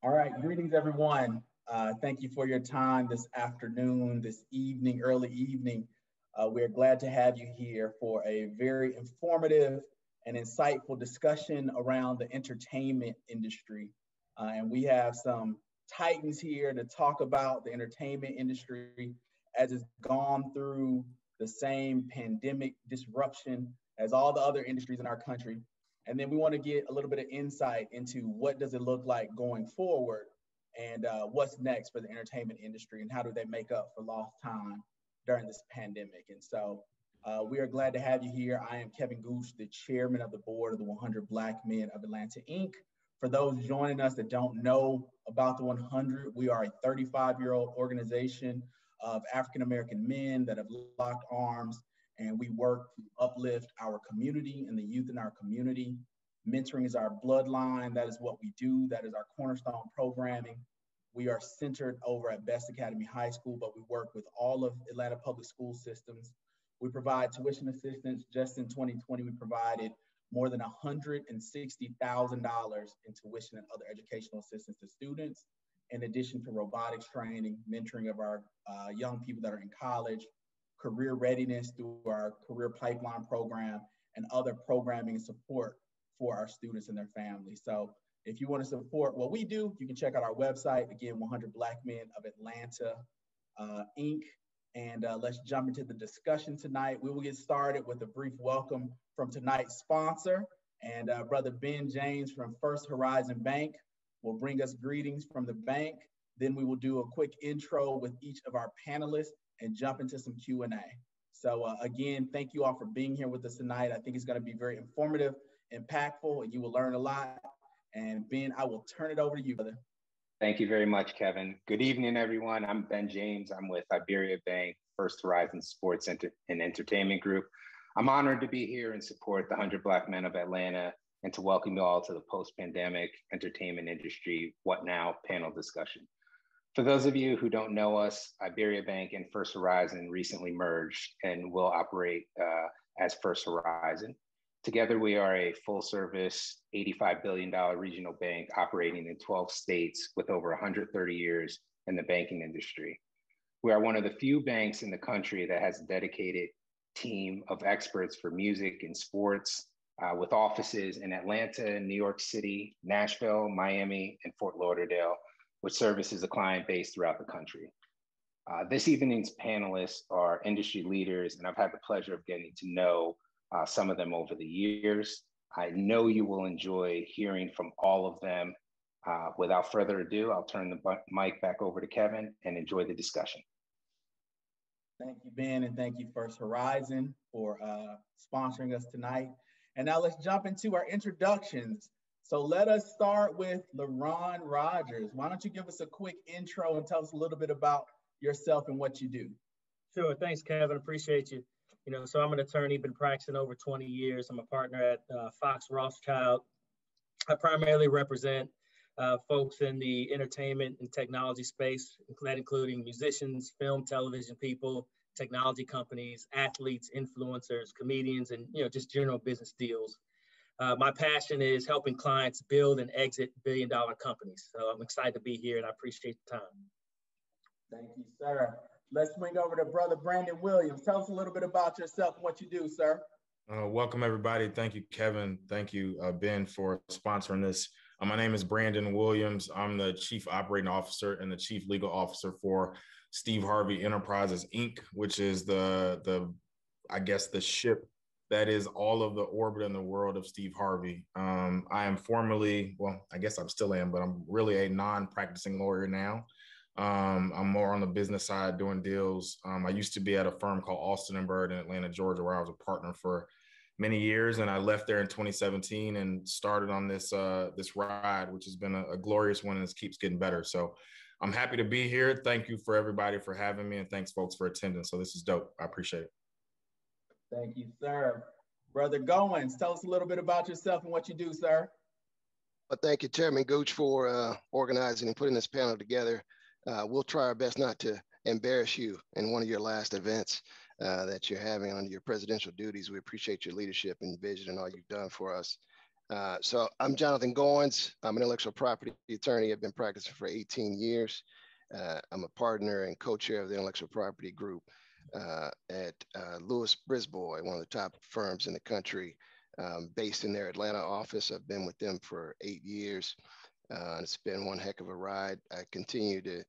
All right, greetings everyone. Thank you for your time this afternoon, this evening, early evening. We're glad to have you here for a very informative and insightful discussion around the entertainment industry. And we have some titans here to talk about the entertainment industry as it's gone through the same pandemic disruption as all the other industries in our country. And then we want to get a little bit of insight into what does it look like going forward and what's next for the entertainment industry and how do they make up for lost time during this pandemic. And so we are glad to have you here. I am Kevin Gooch, the chairman of the board of the 100 Black Men of Atlanta, Inc. For those joining us that don't know about the 100, we are a 35-year-old organization of African-American men that have locked arms, and we work to uplift our community and the youth in our community. Mentoring is our bloodline. That is what we do. That is our cornerstone programming. We are centered over at Best Academy High School, but we work with all of Atlanta public school systems. We provide tuition assistance. Just in 2020, we provided more than $160,000 in tuition and other educational assistance to students, in addition to robotics training, mentoring of our young people that are in college, career readiness through our career pipeline program, and other programming and support for our students and their families. So if you want to support what we do, you can check out our website, again, 100 Black Men of Atlanta, Inc. And let's jump into the discussion tonight. We will get started with a brief welcome from tonight's sponsor, and Brother Ben James from First Horizon Bank will bring us greetings from the bank. Then we will do a quick intro with each of our panelists and jump into some Q&A. So again, thank you all for being here with us tonight. I think it's going to be very informative, impactful, and you will learn a lot. And Ben, I will turn it over to you, brother. Thank you very much, Kevin. Good evening, everyone. I'm Ben James. I'm with Iberia Bank, First Horizon Sports and Entertainment Group. I'm honored to be here and support the 100 Black Men of Atlanta and to welcome you all to the post-pandemic entertainment industry What Now panel discussion. For those of you who don't know us, Iberia Bank and First Horizon recently merged and will operate as First Horizon. Together, we are a full-service $85 billion regional bank operating in 12 states with over 130 years in the banking industry. We are one of the few banks in the country that has a dedicated team of experts for music and sports, with offices in Atlanta, New York City, Nashville, Miami, and Fort Lauderdale, which services a client base throughout the country. This evening's panelists are industry leaders, and I've had the pleasure of getting to know some of them over the years. I know you will enjoy hearing from all of them. Without further ado, I'll turn the mic back over to Kevin and enjoy the discussion. Thank you, Ben, and thank you, First Horizon, for sponsoring us tonight. And now let's jump into our introductions. So let us start with Leron Rogers. Why don't you give us a quick intro and tell us a little bit about yourself and what you do? Sure, thanks, Kevin, appreciate you. So I'm an attorney, been practicing over 20 years. I'm a partner at Fox Rothschild. I primarily represent folks in the entertainment and technology space, including musicians, film, television people, technology companies, athletes, influencers, comedians, and just general business deals. My passion is helping clients build and exit billion-dollar companies. So I'm excited to be here, and I appreciate the time. Thank you, sir. Let's swing over to Brother Brandon Williams. Tell us a little bit about yourself and what you do, sir. Welcome, everybody. Thank you, Kevin. Thank you, Ben, for sponsoring this. My name is Brandon Williams. I'm the Chief Operating Officer and the Chief Legal Officer for Steve Harvey Enterprises, Inc., which is the ship that is all of the orbit in the world of Steve Harvey. I am formerly, well, I guess I still am, but I'm really a non-practicing lawyer now. I'm more on the business side doing deals. I used to be at a firm called Alston & Bird in Atlanta, Georgia, where I was a partner for many years. And I left there in 2017 and started on this ride, which has been a glorious one, and it keeps getting better. So I'm happy to be here. Thank you for everybody for having me, and thanks folks for attending. So this is dope. I appreciate it. Thank you, sir. Brother Goins, tell us a little bit about yourself and what you do, sir. Well, thank you, Chairman Gooch, for organizing and putting this panel together. We'll try our best not to embarrass you in one of your last events that you're having on your presidential duties. We appreciate your leadership and vision and all you've done for us. So I'm Jonathan Goins. I'm an intellectual property attorney. I've been practicing for 18 years. I'm a partner and co-chair of the intellectual property group at Lewis Brisbois, one of the top firms in the country, based in their Atlanta office. I've been with them for 8 years. It's been one heck of a ride. I continue to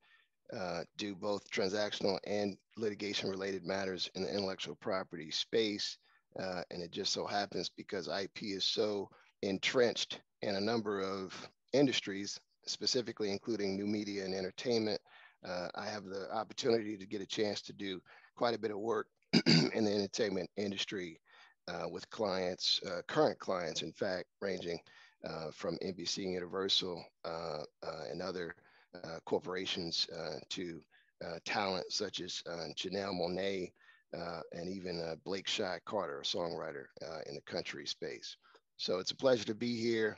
do both transactional and litigation related matters in the intellectual property space. And it just so happens because IP is so entrenched in a number of industries, specifically including new media and entertainment. I have the opportunity to get a chance to do quite a bit of work in the entertainment industry with clients, current clients, in fact, ranging from NBC Universal and other corporations to talent such as Janelle Monáe and even Blake Shy Carter, a songwriter in the country space. So it's a pleasure to be here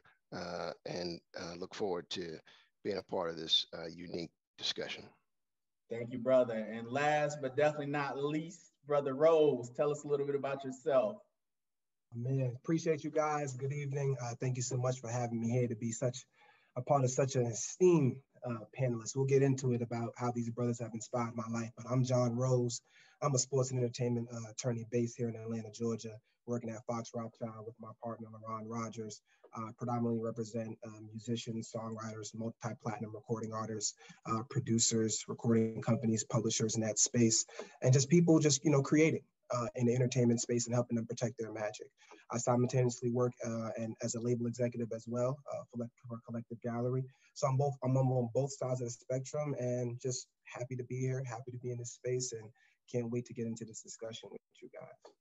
and look forward to being a part of this unique discussion. Thank you, brother. And last but definitely not least, Brother Rose, tell us a little bit about yourself. Man, appreciate you guys. Good evening. Thank you so much for having me here to be such a part of such an esteemed panelist. We'll get into it about how these brothers have inspired my life, but I'm John Rose. I'm a sports and entertainment attorney based here in Atlanta, Georgia, working at Fox Rothschild with my partner, Leron Rogers. Predominantly represent musicians, songwriters, multi-platinum recording artists, producers, recording companies, publishers in that space, and just people just, creating in the entertainment space and helping them protect their magic. I simultaneously work and as a label executive as well for Collective Gallery. So I'm on both sides of the spectrum and just happy to be here, happy to be in this space, and can't wait to get into this discussion with you guys.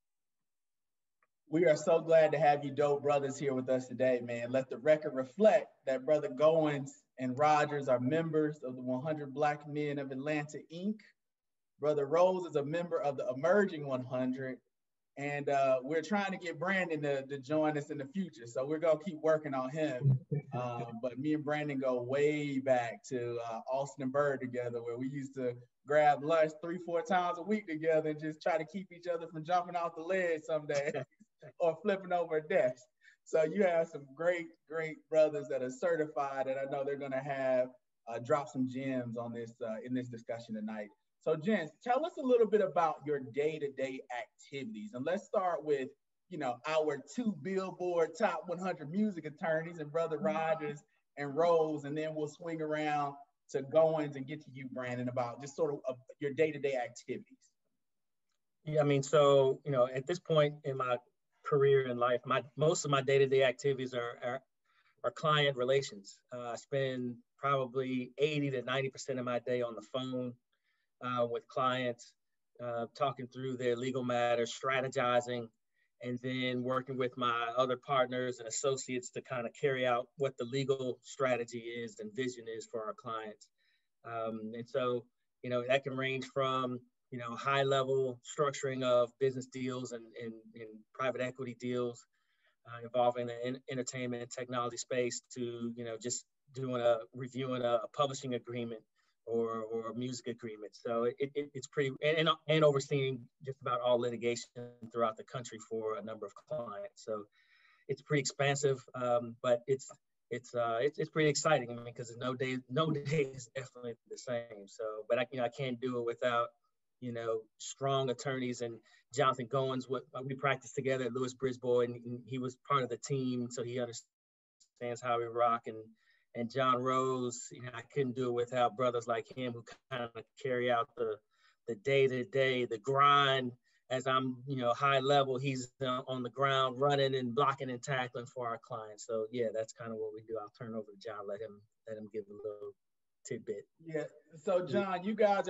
We are so glad to have you dope brothers here with us today, man. Let the record reflect that Brother Goins and Rogers are members of the 100 Black Men of Atlanta, Inc. Brother Rose is a member of the Emerging 100, and we're trying to get Brandon to join us in the future. So we're gonna keep working on him. But me and Brandon go way back to Austin and Bird together, where we used to grab lunch 3-4 times a week together and just try to keep each other from jumping off the ledge someday or flipping over a desk. So you have some great brothers that are certified, and I know they're gonna have drop some gems on this in this discussion tonight. So gents, tell us a little bit about your day-to-day activities. And let's start with, our 2 Billboard Top 100 music attorneys and Brother Rogers and Rose, and then we'll swing around to Goins and get to you, Brandon, about just sort of your day-to-day activities. Yeah, I mean, so, at this point in my career and life, most of my day-to-day activities are client relations. I spend probably 80 to 90% of my day on the phone with clients, talking through their legal matters, strategizing, and then working with my other partners and associates to kind of carry out what the legal strategy is and vision is for our clients. And so, that can range from, high level structuring of business deals and private equity deals involving the entertainment and technology space to, just reviewing a publishing agreement or music agreements. So it's pretty, and overseeing just about all litigation throughout the country for a number of clients. So it's pretty expansive, but it's pretty exciting. I mean, because no day is definitely the same. So, but I can't do it without, strong attorneys. And Jonathan Goins, we practiced together at Lewis Brisbois, and he was part of the team, so he understands how we rock. And John Rose, I couldn't do it without brothers like him who kind of carry out the day-to-day, the grind. As I'm, high level, he's on the ground running and blocking and tackling for our clients. So yeah, that's kind of what we do. I'll turn over to John, let him give a little tidbit. Yeah. So John, you guys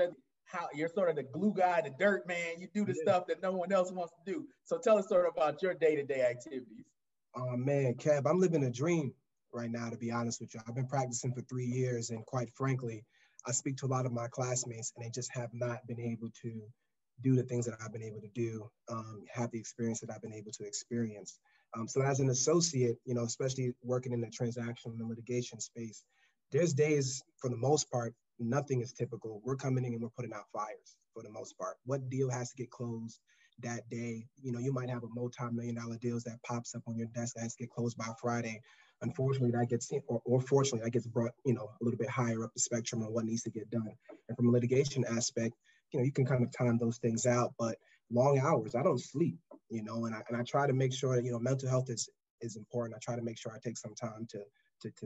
you're sort of the glue guy, the dirt man. You do the stuff that no one else wants to do. So tell us sort of about your day-to-day activities. Oh man, Kev, I'm living a dream right now, to be honest with you. I've been practicing for 3 years, and quite frankly, I speak to a lot of my classmates, and they just have not been able to do the things that I've been able to do, have the experience that I've been able to experience. So as an associate, especially working in the transactional and litigation space, there's days, for the most part, nothing is typical. We're coming in and we're putting out fires for the most part. What deal has to get closed? that day. You know, you might have a multi-million-dollar deals that pops up on your desk that has to get closed by Friday. Unfortunately, that gets, or fortunately, that gets brought, you know, a little bit higher up the spectrum on what needs to get done. And from a litigation aspect, you know, you can kind of time those things out, but long hours, I don't sleep, you know, and I try to make sure that, you know, mental health is important. I try to make sure I take some time to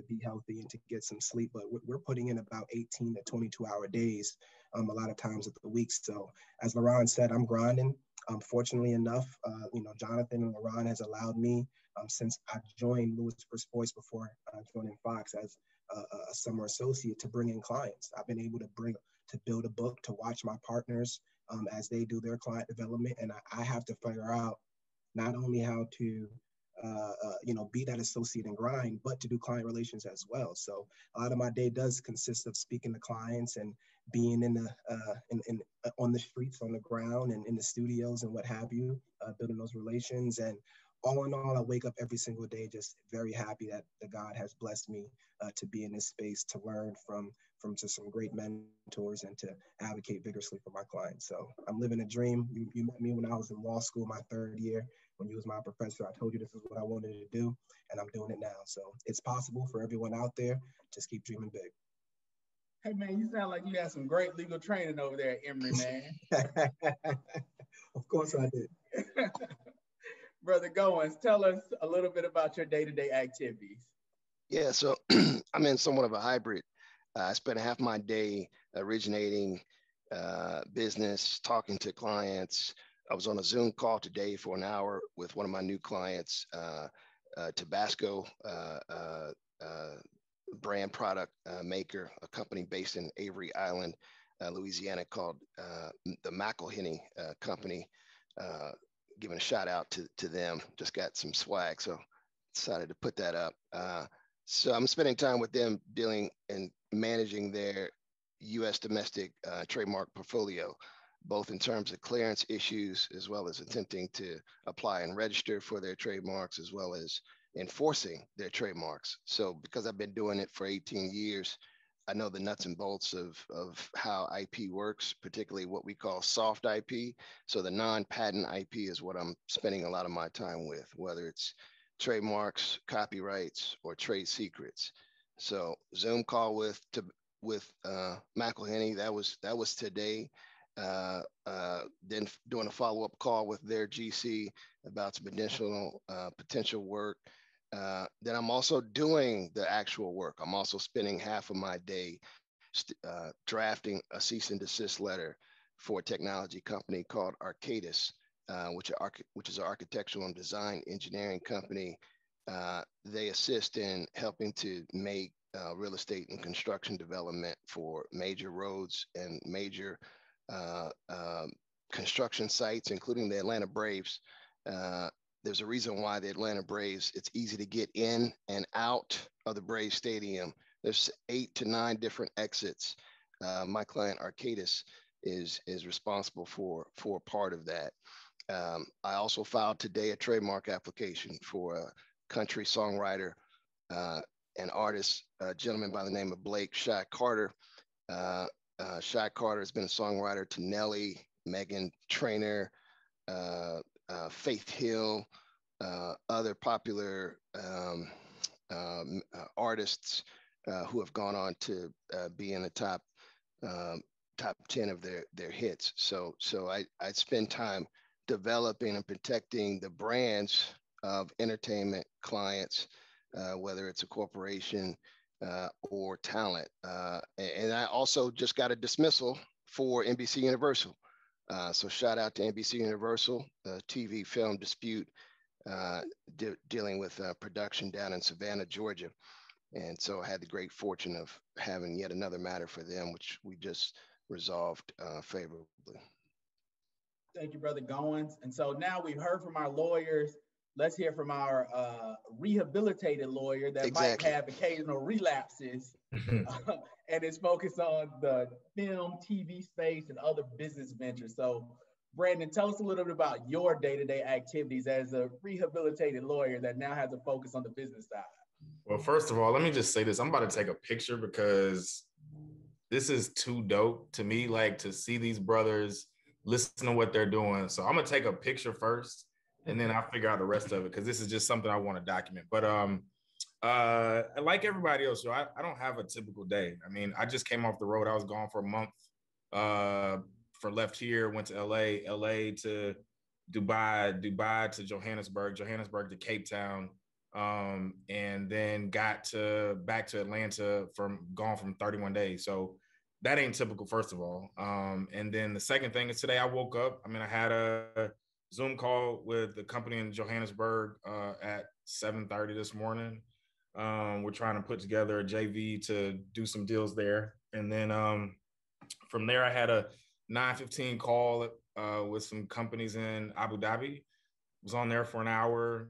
be healthy and to get some sleep, but we're putting in about 18 to 22 hour days a lot of times of the week. So as Leron said, I'm grinding. Fortunately enough, you know, Jonathan and Leron has allowed me, since I joined Louis Voice before joining Fox as a summer associate, to bring in clients. I've been able to build a book, to watch my partners as they do their client development. And I have to figure out not only how to you know, be that associate and grind, but to do client relations as well. So a lot of my day does consist of speaking to clients and being in the on the streets, on the ground, and in the studios and what have you, building those relations. And all in all, I wake up every single day just very happy that God has blessed me to be in this space, to learn from just some great mentors and to advocate vigorously for my clients. So I'm living a dream. You met me when I was in law school, my third year. When you was my professor, I told you this is what I wanted to do, and I'm doing it now. So it's possible for everyone out there. Just keep dreaming big. Hey, man, you sound like you had some great legal training over there at Emory, man. Of course I did. Brother Goins, tell us a little bit about your day-to-day activities. Yeah, so I'm in somewhat of a hybrid. I spend half my day originating business, talking to clients. I was on a Zoom call today for an hour with one of my new clients, Tabasco brand product maker, a company based in Avery Island, Louisiana, called the McElhenney Company. Giving a shout out to them. Just got some swag, so decided to put that up. So I'm spending time with them dealing and managing their U.S. domestic trademark portfolio, both in terms of clearance issues, as well as attempting to apply and register for their trademarks, as well as enforcing their trademarks. So because I've been doing it for 18 years, I know the nuts and bolts of how IP works, particularly what we call soft IP. So the non-patent IP is what I'm spending a lot of my time with, whether it's trademarks, copyrights, or trade secrets. So Zoom call with McElhenney, that was today. Then doing a follow-up call with their GC about some additional potential work. Then I'm also doing the actual work. I'm also spending half of my day drafting a cease and desist letter for a technology company called Arcadis, which is an architectural and design engineering company. They assist in helping to make real estate and construction development for major roads and major construction sites, including the Atlanta Braves. There's a reason why the Atlanta Braves, it's easy to get in and out of the Braves Stadium. There's 8 to 9 different exits. My client Arcadis is responsible for part of that. I also filed today a trademark application for a country songwriter and artist, a gentleman by the name of Blake Shy Carter. Shy Carter has been a songwriter to Nelly, Meghan Trainor, Faith Hill, other popular artists who have gone on to be in the top 10 of their hits. So I spend time developing and protecting the brands of entertainment clients, whether it's a corporation or talent. And I also just got a dismissal for NBC Universal. So shout out to NBC Universal, TV film dispute dealing with production down in Savannah, Georgia. And so I had the great fortune of having yet another matter for them, which we just resolved favorably. Thank you, Brother Goins. And so now we've heard from our lawyers. Let's hear from our rehabilitated lawyer that might have occasional relapses and is focused on the film, TV space, and other business ventures. So, Brandon, tell us a little bit about your day-to-day activities as a rehabilitated lawyer that now has a focus on the business side. Well, first of all, let me just say this. I'm about to take a picture because this is too dope to me, like to see these brothers listen to what they're doing. So I'm gonna take a picture first, and then I'll figure out the rest of it because this is just something I want to document. But like everybody else, I don't have a typical day. I mean, I just came off the road. I was gone for a month. Left here, went to LA to Dubai to Johannesburg to Cape Town, and then got back to Atlanta from 31 days. So that ain't typical, first of all. And then the second thing is today I woke up. I mean, I had a Zoom call with the company in Johannesburg at 7:30 this morning. We're trying to put together a JV to do some deals there. And then from there, I had a 9:15 call with some companies in Abu Dhabi. Was on there for an hour.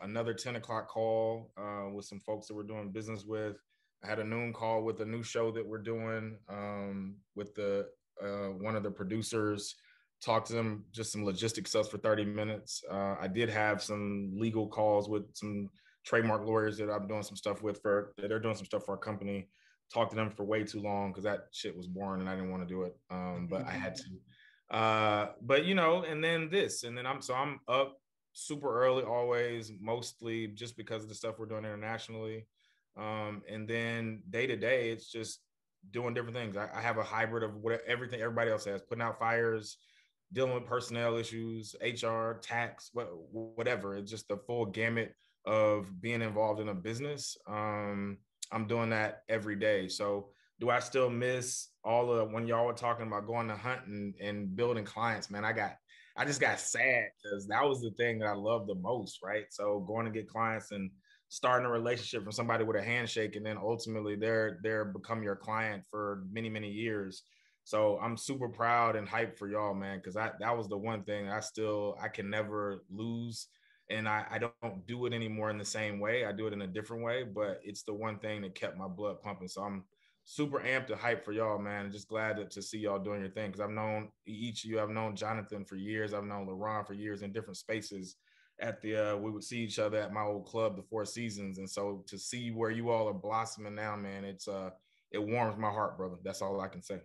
Another 10 o'clock call with some folks that we're doing business with. I had a noon call with a new show that we're doing with one of the producers. Talked to them, just some logistics stuff for 30 minutes. I did have some legal calls with some trademark lawyers that I'm doing some stuff with they're doing some stuff for our company. Talked to them for way too long because that shit was boring and I didn't want to do it. But I had to. But and then this, and then I'm up super early always, mostly just because of the stuff we're doing internationally. And then day to day, it's just doing different things. I have a hybrid of everything everybody else has, putting out fires, dealing with personnel issues, HR, tax, whatever. It's just the full gamut of being involved in a business. I'm doing that every day. So do I still miss all of when y'all were talking about going to hunt and building clients, man? I just got sad because that was the thing that I loved the most, right? So going to get clients and starting a relationship from somebody with a handshake, and then ultimately they're become your client for many, many years. So I'm super proud and hyped for y'all, man, because that was the one thing I can never lose. And I don't do it anymore in the same way. I do it in a different way, but it's the one thing that kept my blood pumping. So I'm super amped and hyped for y'all, man. Just glad to see y'all doing your thing, because I've known each of you. I've known Jonathan for years. I've known Leron for years in different spaces. We would see each other at my old club, the Four Seasons. And so to see where you all are blossoming now, man, it warms my heart, brother. That's all I can say.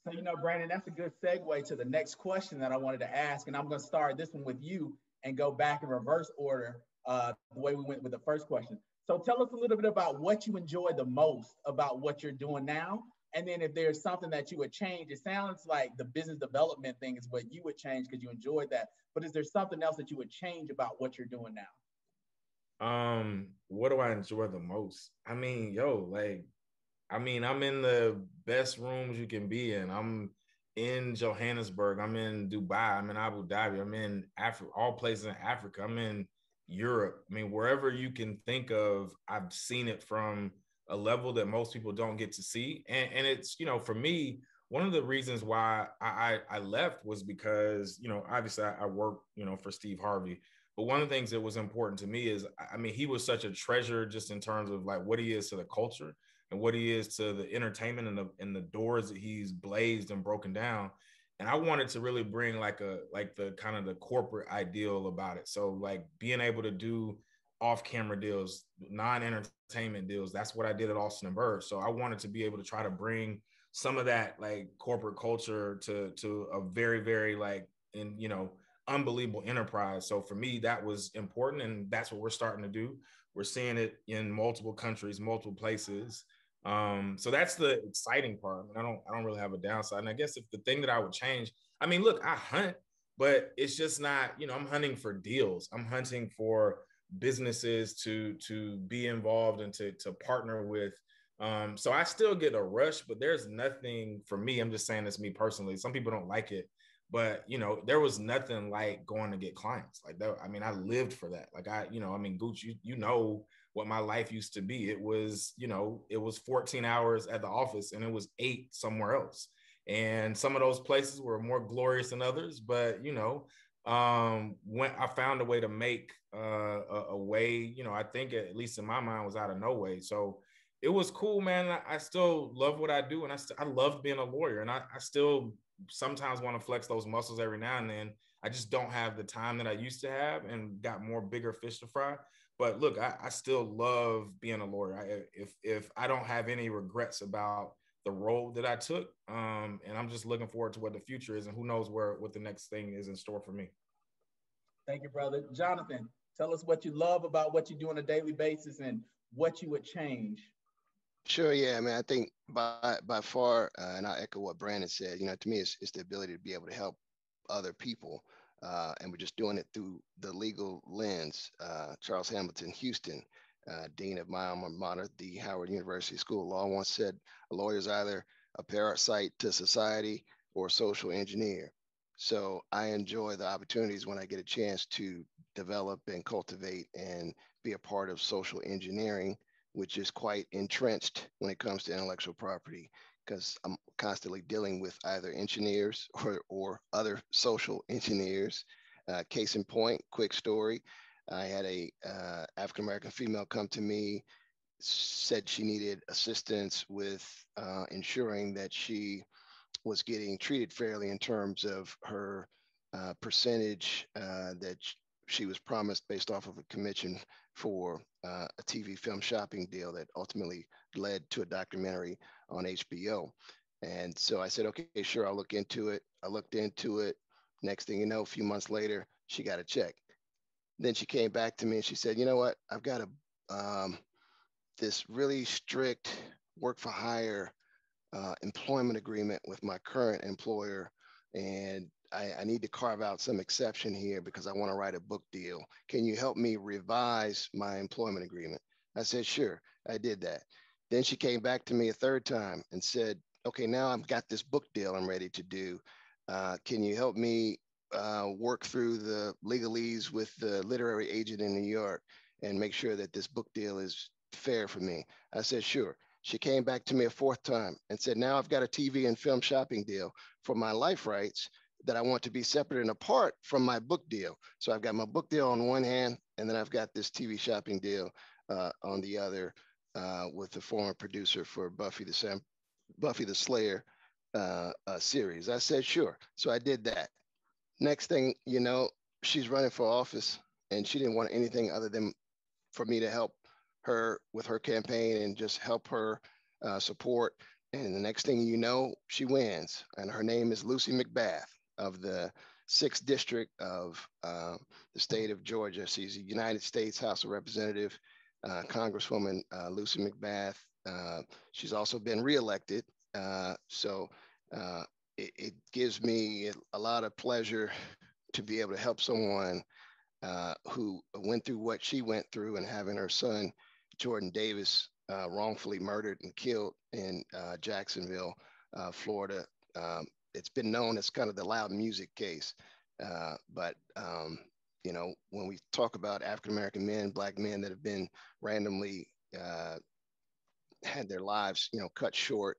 So, Brandon, that's a good segue to the next question that I wanted to ask. And I'm going to start this one with you and go back in reverse order the way we went with the first question. So tell us a little bit about what you enjoy the most about what you're doing now. And then if there's something that you would change, it sounds like the business development thing is what you would change because you enjoyed that. But is there something else that you would change about what you're doing now? What do I enjoy the most? I mean, I'm in the best rooms you can be in. I'm in Johannesburg. I'm in Dubai. I'm in Abu Dhabi. I'm in Africa, all places in Africa. I'm in Europe. I mean, wherever you can think of, I've seen it from a level that most people don't get to see. And it's, for me, one of the reasons why I left was because, obviously I work, for Steve Harvey. But one of the things that was important to me is, he was such a treasure just in terms of like what he is to the culture and what he is to the entertainment and the doors that he's blazed and broken down. And I wanted to really bring the kind of the corporate ideal about it. So like being able to do off-camera deals, non-entertainment deals. That's what I did at Austin and Bird. So I wanted to be able to try to bring some of that like corporate culture to a very, very unbelievable enterprise. So for me, that was important. And that's what we're starting to do. We're seeing it in multiple countries, multiple places. So that's the exciting part. I don't really have a downside. And I guess if the thing that I would change, look, I hunt, but it's just not, I'm hunting for deals. I'm hunting for businesses to be involved and to partner with. So I still get a rush, but there's nothing for me. I'm just saying this me personally. Some people don't like it, but there was nothing like going to get clients like that. I lived for that. Like Gooch, you know what my life used to be. It was 14 hours at the office and it was 8 somewhere else. And some of those places were more glorious than others, but when I found a way to make a way, I think at least in my mind was out of no way. So it was cool, man. I still love what I do. And I love being a lawyer, and I still sometimes want to flex those muscles every now and then. I just don't have the time that I used to have and got more bigger fish to fry. But look, I still love being a lawyer. If I don't have any regrets about the road that I took. And I'm just looking forward to what the future is, and who knows what the next thing is in store for me. Thank you, brother. Jonathan, tell us what you love about what you do on a daily basis and what you would change. Sure, yeah, man. I think by far, and I echo what Brandon said. To me, it's the ability to be able to help other people, and we're just doing it through the legal lens. Charles Hamilton Houston, dean of my alma mater, the Howard University School of Law, once said, "A lawyer is either a parasite to society or a social engineer." So I enjoy the opportunities when I get a chance to develop and cultivate and be a part of social engineering, which is quite entrenched when it comes to intellectual property, because I'm constantly dealing with either engineers or other social engineers. Case in point, quick story. I had a African-American female come to me, said she needed assistance with ensuring that she was getting treated fairly in terms of her percentage that she was promised based off of a commission for a TV film shopping deal that ultimately led to a documentary on HBO. And so I said, okay, sure, I'll look into it. I looked into it. Next thing you know, a few months later, she got a check. Then she came back to me and she said, you know what? I've got this really strict work for hire employment agreement with my current employer, and I need to carve out some exception here because I want to write a book deal. Can you help me revise my employment agreement? I said, sure. I did that. Then she came back to me a third time and said, okay, now I've got this book deal I'm ready to do. Can you help me work through the legalese with the literary agent in New York and make sure that this book deal is fair for me? I said, sure. She came back to me a fourth time and said, now I've got a TV and film shopping deal for my life rights that I want to be separate and apart from my book deal. So I've got my book deal on one hand, and then I've got this TV shopping deal on the other with the former producer for Buffy the Slayer series. I said, sure. So I did that. Next thing you know, she's running for office, and she didn't want anything other than for me to help her with her campaign and just help her support. And the next thing you know, she wins. And her name is Lucy McBath of the 6th District of the state of Georgia. She's a United States House of Representative, Congresswoman Lucy McBath. She's also been reelected. So it gives me a lot of pleasure to be able to help someone who went through what she went through, and having her son, Jordan Davis, wrongfully murdered and killed in Jacksonville, Florida. It's been known as kind of the loud music case. But when we talk about African-American men, Black men that have been randomly had their lives, cut short,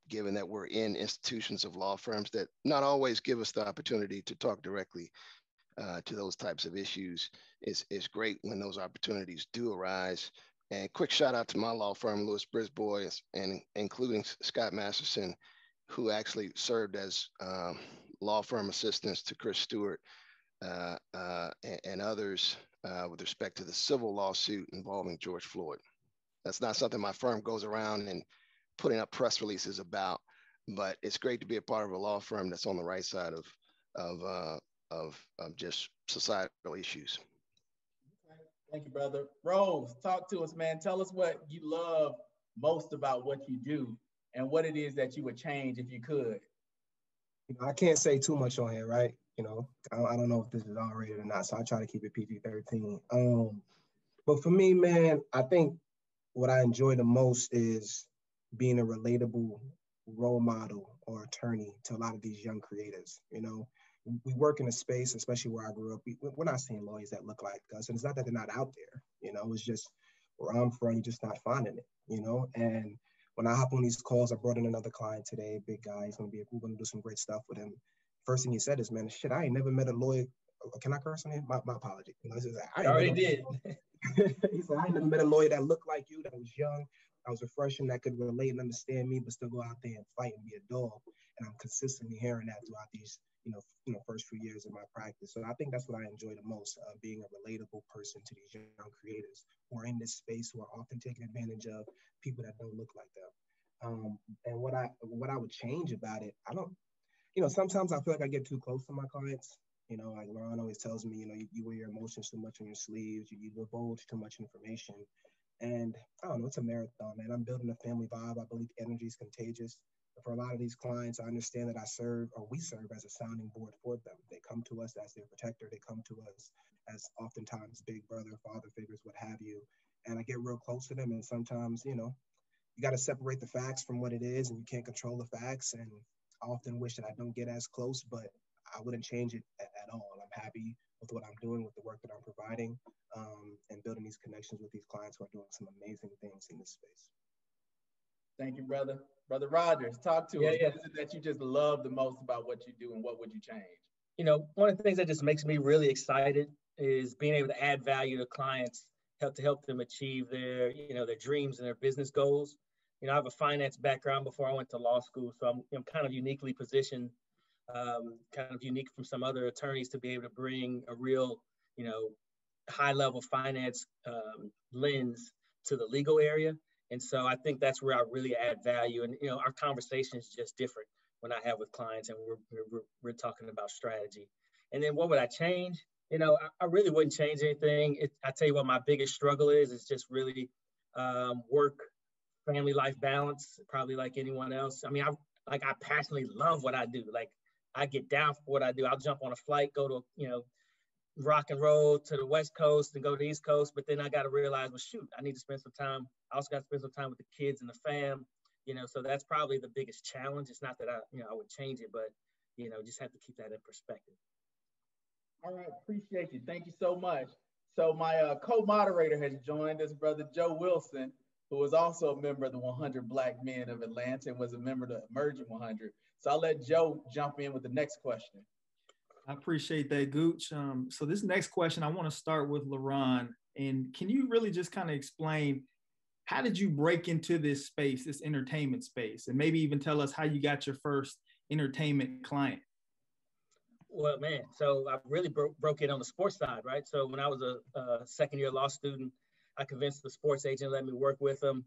given that we're in institutions of law firms that not always give us the opportunity to talk directly to those types of issues, it's great when those opportunities do arise. And quick shout out to my law firm, Lewis Brisbois, and including Scott Masterson, who actually served as law firm assistants to Chris Stewart and others with respect to the civil lawsuit involving George Floyd. That's not something my firm goes around and putting up press releases about, but it's great to be a part of a law firm that's on the right side of just societal issues. Thank you, brother. Rose, talk to us, man. Tell us what you love most about what you do and what it is that you would change if you could. I can't say too much on here, right? I don't know if this is R-rated or not, so I try to keep it PG-13. But for me, man, I think what I enjoy the most is being a relatable role model or attorney to a lot of these young creators. We work in a space, especially where I grew up, we're not seeing lawyers that look like us. And it's not that they're not out there, it's just where I'm from, you're just not finding it, And when I hop on these calls, I brought in another client today, big guy. We're going to do some great stuff with him. First thing he said is, man, shit, I ain't never met a lawyer. Can I curse on him? My apology. I already did. He said, I ain't never met a lawyer that looked like you, that was young, that was refreshing, that could relate and understand me, but still go out there and fight and be a dog. And I'm consistently hearing that throughout these first few years of my practice. So I think that's what I enjoy the most, being a relatable person to these young creators who are in this space, who are often taking advantage of people that don't look like them. And what I would change about it, I don't, sometimes I feel like I get too close to my clients. Like Leron always tells me, you wear your emotions too much on your sleeves, you divulge too much information. And I don't know, it's a marathon, man. I'm building a family vibe. I believe energy is contagious. But for a lot of these clients, I understand that we serve as a sounding board for them. They come to us as their protector. They come to us as oftentimes big brother, father figures, what have you. And I get real close to them. And sometimes, you got to separate the facts from what it is, and you can't control the facts. And I often wish that I don't get as close, but I wouldn't change it at all. I'm happy with what I'm doing, with the work that I'm providing, and building these connections with these clients who are doing some amazing things in this space. Thank you, brother. Brother Rogers, talk to us. What is it that you just love the most about what you do, and what would you change? One of the things that just makes me really excited is being able to add value to clients, help them achieve their dreams and their business goals. I have a finance background before I went to law school, so I'm kind of uniquely positioned, kind of unique from some other attorneys, to be able to bring a real, high level finance lens to the legal area. And so I think that's where I really add value. And, our conversation is just different when I have with clients, and we're talking about strategy. And then what would I change? I really wouldn't change anything. I tell you what, my biggest struggle is just really work, family life balance, probably like anyone else. I mean, I passionately love what I do. Like, I get down for what I do. I'll jump on a flight, go to, rock and roll to the West Coast and go to the East Coast. But then I got to realize, well, shoot, I need to spend some time. I also got to spend some time with the kids and the fam, so that's probably the biggest challenge. It's not that I would change it, but, just have to keep that in perspective. All right. Appreciate you. Thank you so much. So my co-moderator has joined us, Brother Joe Wilson, who is also a member of the 100 Black Men of Atlanta and was a member of the Emerging 100. So I'll let Joe jump in with the next question. I appreciate that, Gooch. So this next question, I want to start with Leron. And can you really just kind of explain, how did you break into this space, this entertainment space, and maybe even tell us how you got your first entertainment client? Well, man, so I really broke it on the sports side, right? So when I was a second-year law student, I convinced the sports agent to let me work with him.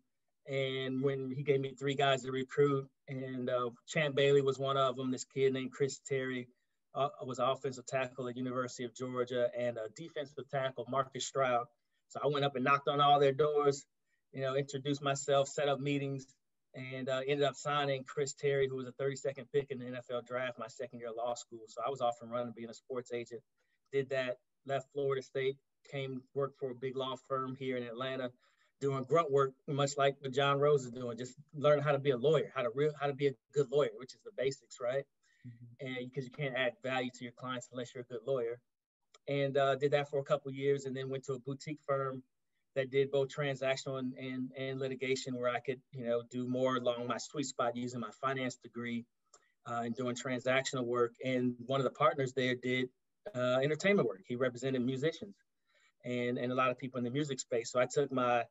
And when he gave me 3 guys to recruit, and Champ Bailey was one of them, this kid named Chris Terry, was an offensive tackle at University of Georgia, and a defensive tackle, Marcus Stroud. So I went up and knocked on all their doors, introduced myself, set up meetings, and ended up signing Chris Terry, who was a 32nd pick in the NFL draft my second year of law school. So I was off and running, being a sports agent. Did that, left Florida State, worked for a big law firm here in Atlanta, doing grunt work, much like what John Rose is doing, just learning how to be a lawyer, how to be a good lawyer, which is the basics, right? And because you can't add value to your clients unless you're a good lawyer. And did that for a couple of years, and then went to a boutique firm that did both transactional and litigation, where I could, do more along my sweet spot using my finance degree and doing transactional work. And one of the partners there did entertainment work. He represented musicians and a lot of people in the music space. So I took my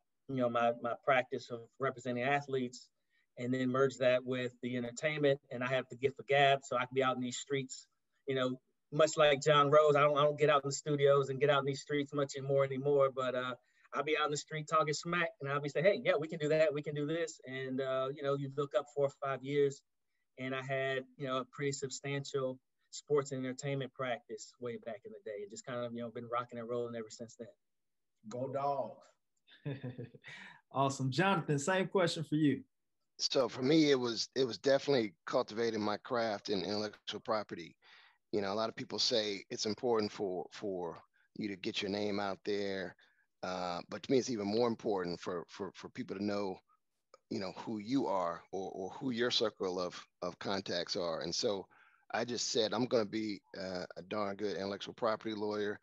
practice of representing athletes and then merge that with the entertainment. And I have the gift of gab, so I can be out in these streets, much like John Rose. I don't get out in the studios and get out in these streets much anymore, but I'll be out in the street talking smack, and I'll be saying, hey, yeah, we can do that, we can do this. And, you look up 4 or 5 years, and I had, a pretty substantial sports and entertainment practice way back in the day, and just kind of, been rocking and rolling ever since then. Go Dogs. Awesome. Jonathan, same question for you. So for me, it was definitely cultivating my craft in intellectual property. A lot of people say it's important for you to get your name out there. But to me, it's even more important for people to know, who you are or who your circle of contacts are. And so I just said, I'm going to be a darn good intellectual property lawyer.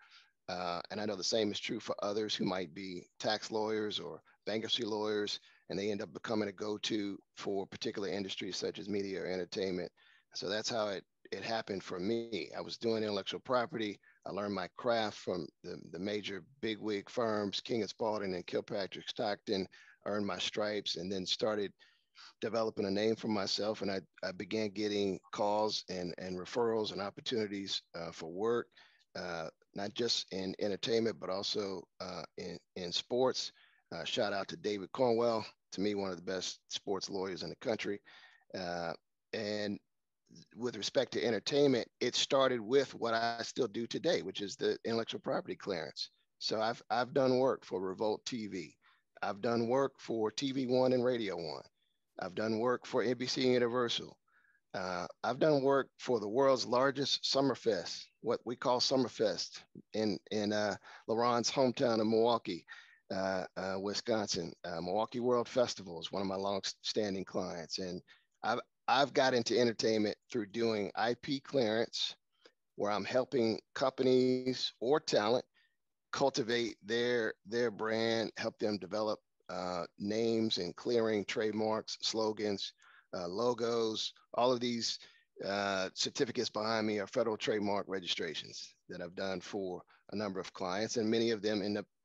And I know the same is true for others who might be tax lawyers or bankruptcy lawyers, and they end up becoming a go-to for particular industries such as media or entertainment. So that's how it happened for me. I was doing intellectual property. I learned my craft from the major bigwig firms, King & Spalding and Kilpatrick Stockton, earned my stripes, and then started developing a name for myself. And I began getting calls and referrals and opportunities for work, not just in entertainment, but also in sports. Shout out to David Cornwell, to me, one of the best sports lawyers in the country. And with respect to entertainment, it started with what I still do today, which is the intellectual property clearance. So I've done work for Revolt TV. I've done work for TV One and Radio One. I've done work for NBC Universal. I've done work for the world's largest Summerfest, what we call Summerfest in Leron's hometown of Milwaukee, Wisconsin. Milwaukee World Festival is one of my long-standing clients. And I've got into entertainment through doing IP clearance, where I'm helping companies or talent cultivate their brand, help them develop names and clearing trademarks, slogans, logos. All of these certificates behind me are federal trademark registrations that I've done for a number of clients, and many of them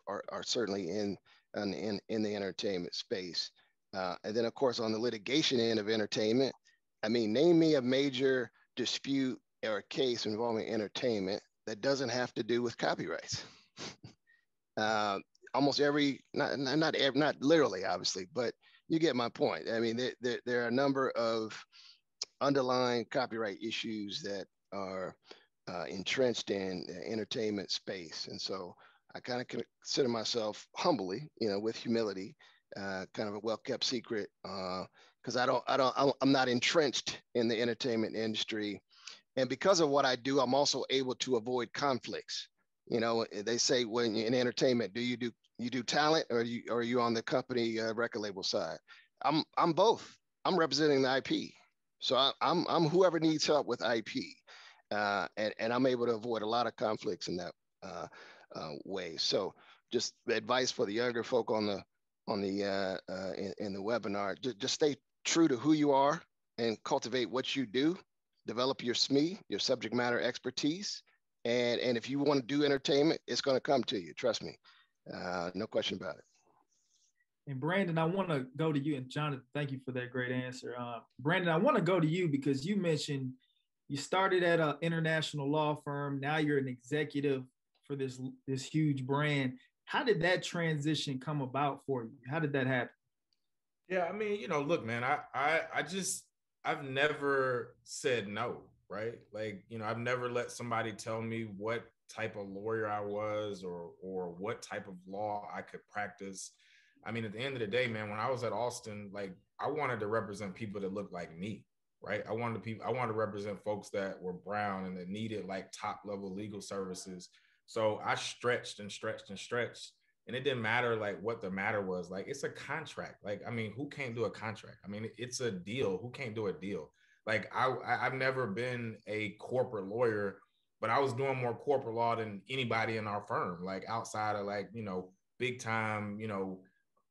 are certainly in the entertainment space. And then, of course, on the litigation end of entertainment, I mean, name me a major dispute or a case involving entertainment that doesn't have to do with copyrights. Almost every, not literally, obviously, but you get my point. I mean, there are a number of underlying copyright issues that are entrenched in the entertainment space. And so I kind of consider myself humbly, with humility, kind of a well-kept secret, because I'm not entrenched in the entertainment industry. And because of what I do, I'm also able to avoid conflicts. They say when you're in entertainment, do you do talent, or are you on the company record label side? I'm both. I'm representing the IP, so I'm whoever needs help with IP, and I'm able to avoid a lot of conflicts in that way. So just advice for the younger folk in the webinar: just stay true to who you are and cultivate what you do. Develop your SME, your subject matter expertise. And if you want to do entertainment, it's going to come to you. Trust me. No question about it. And Brandon, I want to go to you. And Jonathan, thank you for that great answer. Brandon, I want to go to you because you mentioned you started at an international law firm. Now you're an executive for this huge brand. How did that transition come about for you? How did that happen? Yeah, I mean, look, man, I've never said no, right? Like, I've never let somebody tell me what type of lawyer I was or what type of law I could practice. I mean, at the end of the day, man, when I was at Alston, like, I wanted to represent people that looked like me, right? I wanted to represent folks that were brown and that needed like top level legal services. So I stretched and stretched and stretched. And it didn't matter like what the matter was. Like, it's a contract. Like, I mean, who can't do a contract? I mean, it's a deal. Who can't do a deal? Like, I've never been a corporate lawyer, but I was doing more corporate law than anybody in our firm, like outside of like, big time,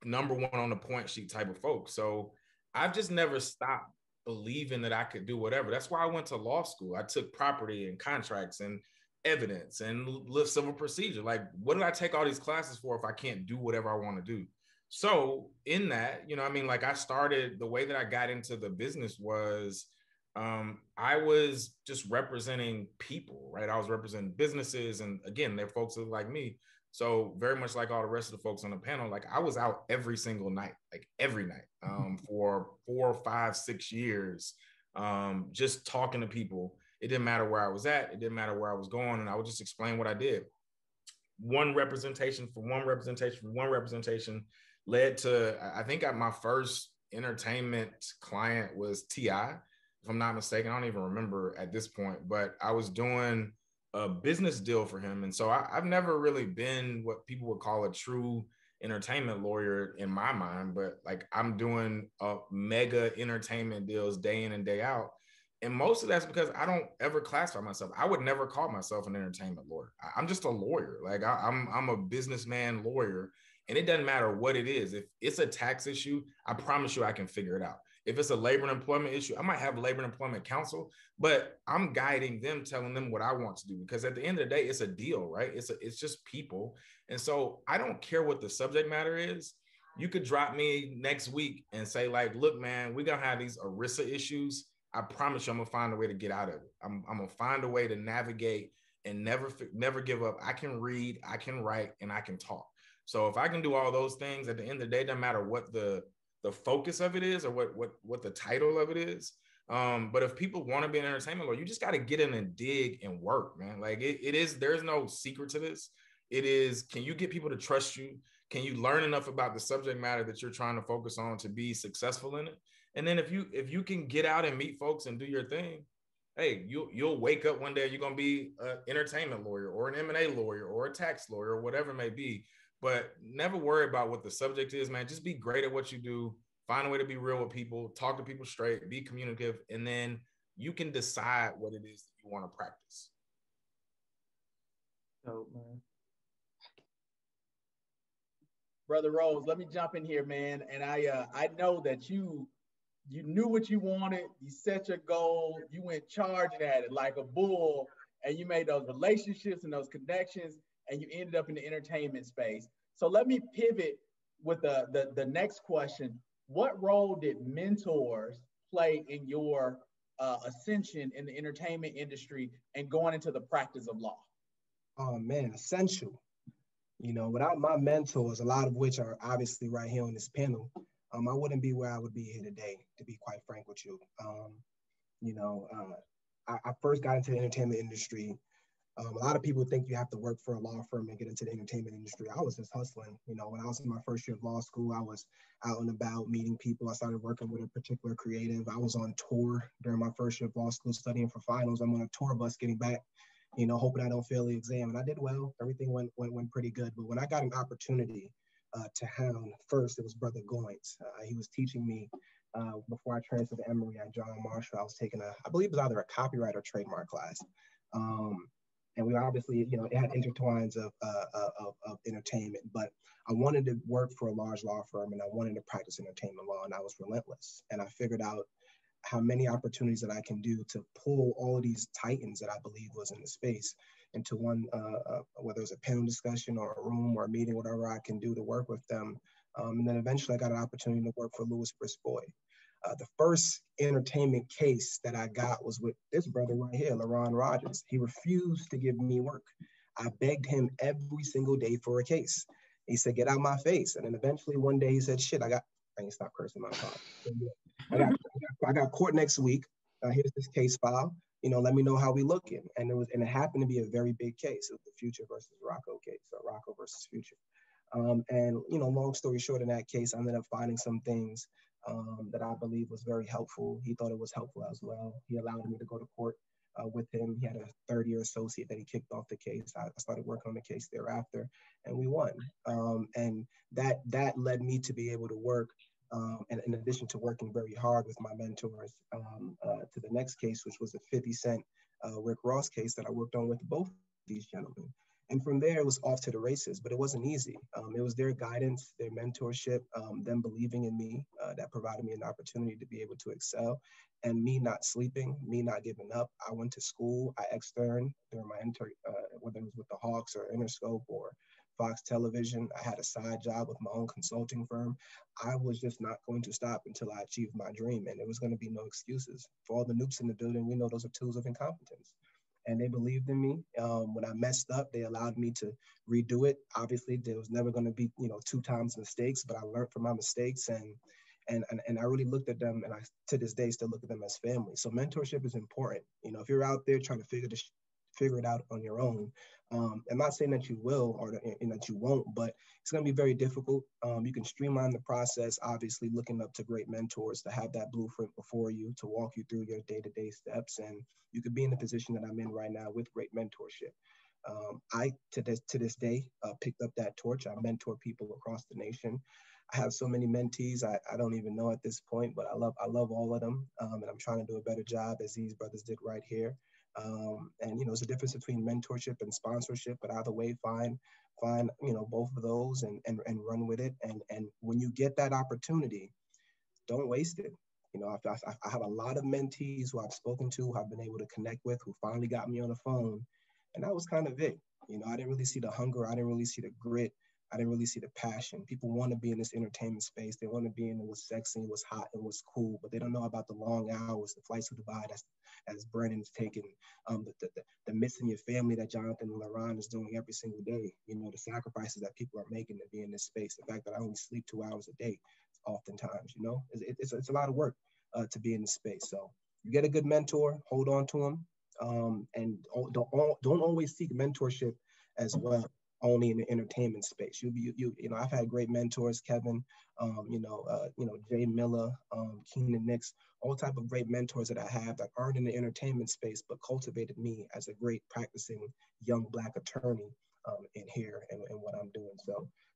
number one on the point sheet type of folks. So I've just never stopped believing that I could do whatever. That's why I went to law school. I took property and contracts and evidence and civil procedure. Like, what did I take all these classes for if I can't do whatever I want to do? So in that, like, I started, the way that I got into the business was I was just representing people, right? I was representing businesses, and again, they're folks that look like me. So very much like all the rest of the folks on the panel, like, I was out every single night, like every night, for 4, 5, 6 years, just talking to people. It didn't matter where I was at. It didn't matter where I was going. And I would just explain what I did. One representation led to, I think my first entertainment client was T.I., if I'm not mistaken. I don't even remember at this point, but I was doing a business deal for him. And so I've never really been what people would call a true entertainment lawyer in my mind, but like, I'm doing mega entertainment deals day in and day out. And most of that's because I don't ever classify myself. I would never call myself an entertainment lawyer. I'm just a lawyer. Like, I'm a businessman lawyer, and it doesn't matter what it is. If it's a tax issue, I promise you I can figure it out. If it's a labor and employment issue, I might have labor and employment counsel, but I'm guiding them, telling them what I want to do, because at the end of the day, it's a deal, right? It's just people. And so I don't care what the subject matter is. You could drop me next week and say like, look, man, we're going to have these ERISA issues. I promise you I'm going to find a way to get out of it. I'm going to find a way to navigate and never give up. I can read, I can write, and I can talk. So if I can do all those things, at the end of the day, it doesn't matter what the the focus of it is or what the title of it is. But if people want to be an entertainment lawyer, you just got to get in and dig and work, man. Like it is, there's no secret to this. It is, can you get people to trust you? Can you learn enough about the subject matter that you're trying to focus on to be successful in it? And then if you can get out and meet folks and do your thing, hey, you'll wake up one day, you're going to be an entertainment lawyer or an M&A lawyer or a tax lawyer or whatever it may be. But never worry about what the subject is, man. Just be great at what you do. Find a way to be real with people, talk to people straight, be communicative, and then you can decide what it is that you want to practice. Dope, man. Brother Rose, let me jump in here, man. And I know that you knew what you wanted, you set your goal, you went charging at it like a bull, and you made those relationships and those connections, and you ended up in the entertainment space. So let me pivot with the next question. What role did mentors play in your ascension in the entertainment industry and going into the practice of law? Oh man, essential. You know, without my mentors, a lot of which are obviously right here on this panel, I wouldn't be where I would be here today, to be quite frank with you. I first got into the entertainment industry. A lot of people think you have to work for a law firm and get into the entertainment industry. I was just hustling. You know, when I was in my first year of law school, I was out and about meeting people. I started working with a particular creative. I was on tour during my first year of law school studying for finals. I'm on a tour bus getting back, you know, hoping I don't fail the exam. And I did well. Everything went pretty good. But when I got an opportunity to hound, first, it was Brother Goins. He was teaching me before I transferred to Emory at John Marshall. I was taking I believe it was either a copyright or trademark class. And we obviously, you know, it had intertwines of entertainment, but I wanted to work for a large law firm and I wanted to practice entertainment law, and I was relentless. And I figured out how many opportunities that I can do to pull all of these titans that I believe was in the space into one, whether it's a panel discussion or a room or a meeting, whatever I can do to work with them. And then eventually I got an opportunity to work for Louis Brisbois. The first entertainment case that I got was with this brother right here, Leron Rogers. He refused to give me work. I begged him every single day for a case. He said, get out my face. And then eventually one day he said, shit, I ain't stop cursing my car. I got court next week. Here's this case file. You know, let me know how we looking. And it happened to be a very big case. It was the Future versus Rocco case, or Rocco versus Future. And, you know, long story short, in that case, I ended up finding some things that I believe was very helpful. He thought it was helpful as well. He allowed me to go to court with him. He had a third-year associate that he kicked off the case. I started working on the case thereafter, and we won. And that led me to be able to work, and in addition to working very hard with my mentors, to the next case, which was the 50 Cent Rick Ross case that I worked on with both these gentlemen. And from there, it was off to the races, but it wasn't easy. It was their guidance, their mentorship, them believing in me that provided me an opportunity to be able to excel, and me not sleeping, me not giving up. I went to school, I externed during my whether it was with the Hawks or Interscope or Fox Television. I had a side job with my own consulting firm. I was just not going to stop until I achieved my dream, and there was going to be no excuses. For all the noobs in the building, we know those are tools of incompetence. And they believed in me. When I messed up, they allowed me to redo it. Obviously, there was never going to be, you know, 2 times mistakes, but I learned from my mistakes, and I really looked at them, and I to this day still look at them as family. So mentorship is important. You know, if you're out there trying to figure it out on your own, I'm not saying that you will or that you won't, but it's going to be very difficult. You can streamline the process, obviously looking up to great mentors to have that blueprint before you to walk you through your day-to-day steps, and you could be in the position that I'm in right now with great mentorship. I, to this day, picked up that torch. I mentor people across the nation. I have so many mentees, I don't even know at this point, but I love all of them, and I'm trying to do a better job as these brothers did right here. And, you know, there's a difference between mentorship and sponsorship, but either way, find, you know, both of those and run with it. And when you get that opportunity, don't waste it. You know, I have a lot of mentees who I've spoken to, who I've been able to connect with, who finally got me on the phone. And that was kind of it. You know, I didn't really see the hunger. I didn't really see the grit. I didn't really see the passion. People want to be in this entertainment space. They want to be in it was sexy, it was hot, it was cool, but they don't know about the long hours, the flights to Dubai as Brandon's taking, the missing your family that Jonathan and Leron is doing every single day. You know, the sacrifices that people are making to be in this space. The fact that I only sleep 2 hours a day. oftentimes, you know. It's a lot of work to be in the space. So you get a good mentor, hold on to them, and don't always seek mentorship as well, only in the entertainment space. You know, I've had great mentors, Kevin, Jay Miller, Keenan Nix, all type of great mentors that I have that aren't in the entertainment space, but cultivated me as a great practicing young Black attorney in here and what I'm doing.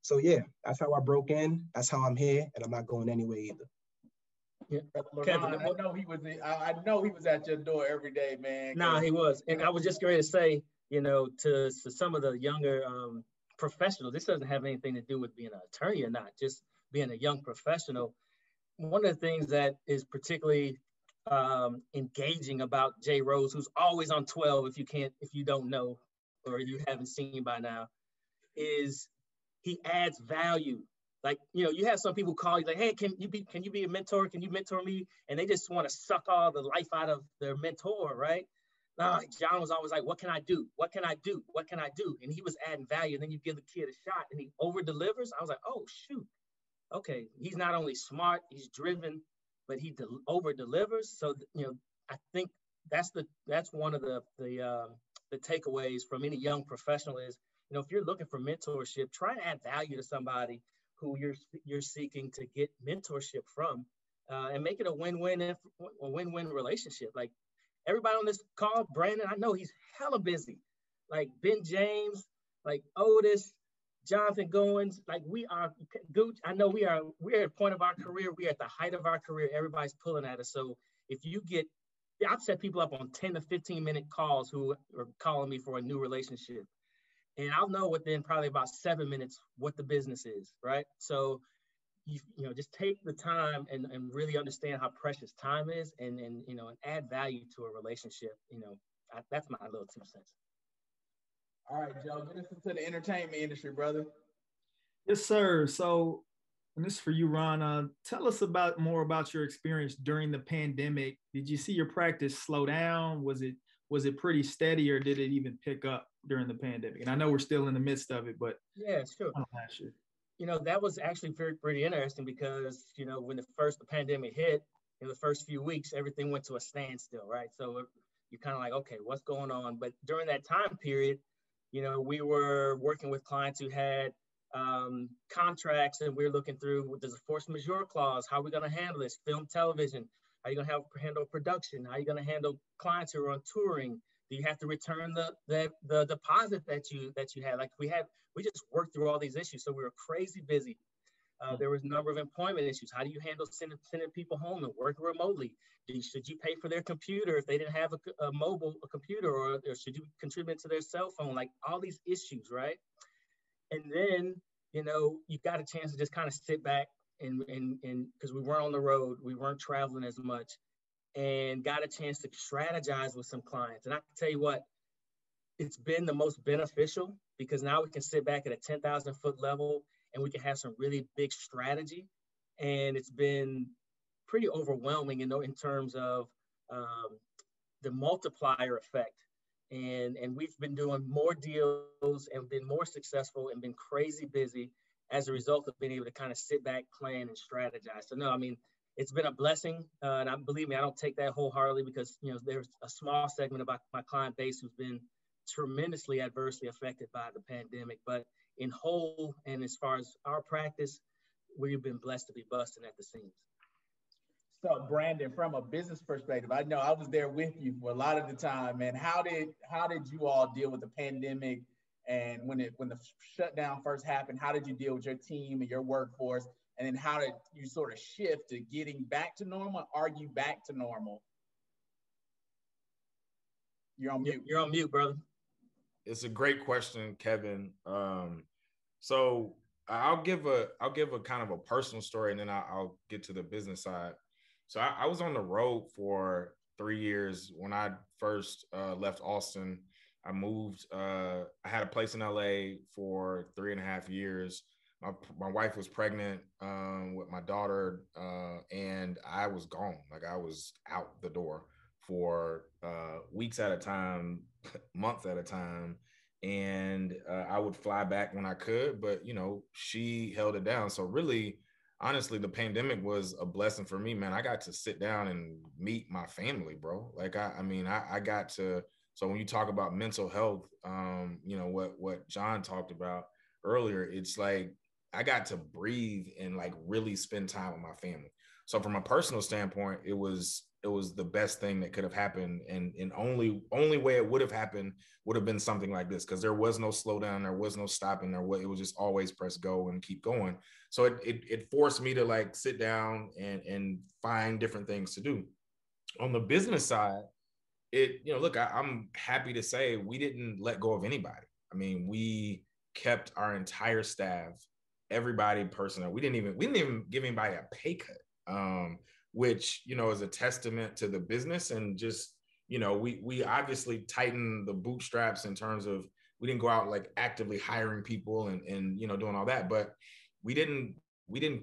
So yeah, that's how I broke in. That's how I'm here, and I'm not going anywhere either. Yeah. Kevin, I know he was at your door every day, man. Nah, he was, and I was just going to say, you know, to some of the younger professionals, this doesn't have anything to do with being an attorney or not, just being a young professional. One of the things that is particularly engaging about Jay Rose, who's always on 12, if you don't know or you haven't seen by now, is he adds value. Like, you know, you have some people call you like, hey, can you be a mentor? Can you mentor me? And they just want to suck all the life out of their mentor, right? John was always like, what can I do? What can I do? What can I do? And he was adding value. And then you give the kid a shot and he over delivers. I was like, oh, shoot. Okay. He's not only smart, he's driven, but he over delivers. So, you know, I think that's one of the takeaways from any young professional is, you know, if you're looking for mentorship, try and add value to somebody who you're seeking to get mentorship from, and make it a win-win relationship. Like everybody on this call, Brandon, I know he's hella busy. Like Ben James, like Otis, Jonathan Goins, like we are, Gooch, I know we're at a point of our career, we're at the height of our career, everybody's pulling at us. So if you I've set people up on 10 to 15 minute calls who are calling me for a new relationship. And I'll know within probably about 7 minutes what the business is, right? So, you know, just take the time and really understand how precious time is and you know, and add value to a relationship. You know, that's my little 2 cents. All right, Joe, get us into the entertainment industry, brother. Yes, sir. So, and this is for you, Ron. Tell us more about your experience during the pandemic. Did you see your practice slow down? Was it pretty steady, or did it even pick up during the pandemic? And I know we're still in the midst of it, but yeah, sure. Last year. You know, that was actually pretty interesting because, you know, when the pandemic hit, in the first few weeks, everything went to a standstill, right? So you're kind of like, okay, what's going on? But during that time period, you know, we were working with clients who had contracts, and we're looking through, there's a force majeure clause. How are we going to handle this? Film, television. How are you going to handle production? How are you going to handle clients who are on touring? Do you have to return the deposit that you had? Like we just worked through all these issues. So we were crazy busy. There was a number of employment issues. How do you handle sending people home and working remotely? Should you pay for their computer if they didn't have a mobile computer, or should you contribute to their cell phone? Like all these issues, right? And then, you know, you got a chance to just kind of sit back and because we weren't on the road, we weren't traveling as much, and got a chance to strategize with some clients. And I can tell you what, it's been the most beneficial because now we can sit back at a 10,000 foot level and we can have some really big strategy. And it's been pretty overwhelming, you know, in terms of the multiplier effect. And we've been doing more deals and been more successful and been crazy busy as a result of being able to kind of sit back, plan, and strategize. So no, I mean, it's been a blessing. And believe me, I don't take that wholeheartedly because, you know, there's a small segment of my client base who's been tremendously adversely affected by the pandemic. But in whole, and as far as our practice, we've been blessed to be busting at the seams. So Brandon, from a business perspective, I know I was there with you for a lot of the time, man. How did you all deal with the pandemic? And when the shutdown first happened, how did you deal with your team and your workforce? And then how did you sort of shift to getting back to normal? Are you back to normal? You're on mute. You're on mute, brother. It's a great question, Kevin. So I'll give a kind of a personal story, and then I'll get to the business side. So I was on the road for 3 years. When I first left Austin, I moved. I had a place in LA for 3.5 years. My wife was pregnant with my daughter, and I was gone. Like I was out the door for weeks at a time, months at a time. And I would fly back when I could, but, you know, she held it down. So really, honestly, the pandemic was a blessing for me, man. I got to sit down and meet my family, bro. Like, I got to, so when you talk about mental health, you know, what John talked about earlier, it's like, I got to breathe and like really spend time with my family. So from a personal standpoint, it was the best thing that could have happened. And only way it would have happened would have been something like this, because there was no slowdown, there was no stopping, it was just always press go and keep going. So it forced me to like sit down and find different things to do. On the business side, look, I'm happy to say we didn't let go of anybody. I mean, we kept our entire staff, everybody personnel. We didn't even give anybody a pay cut, which, you know, is a testament to the business. And just, you know, we obviously tightened the bootstraps in terms of, we didn't go out like actively hiring people and you know, doing all that, but we didn't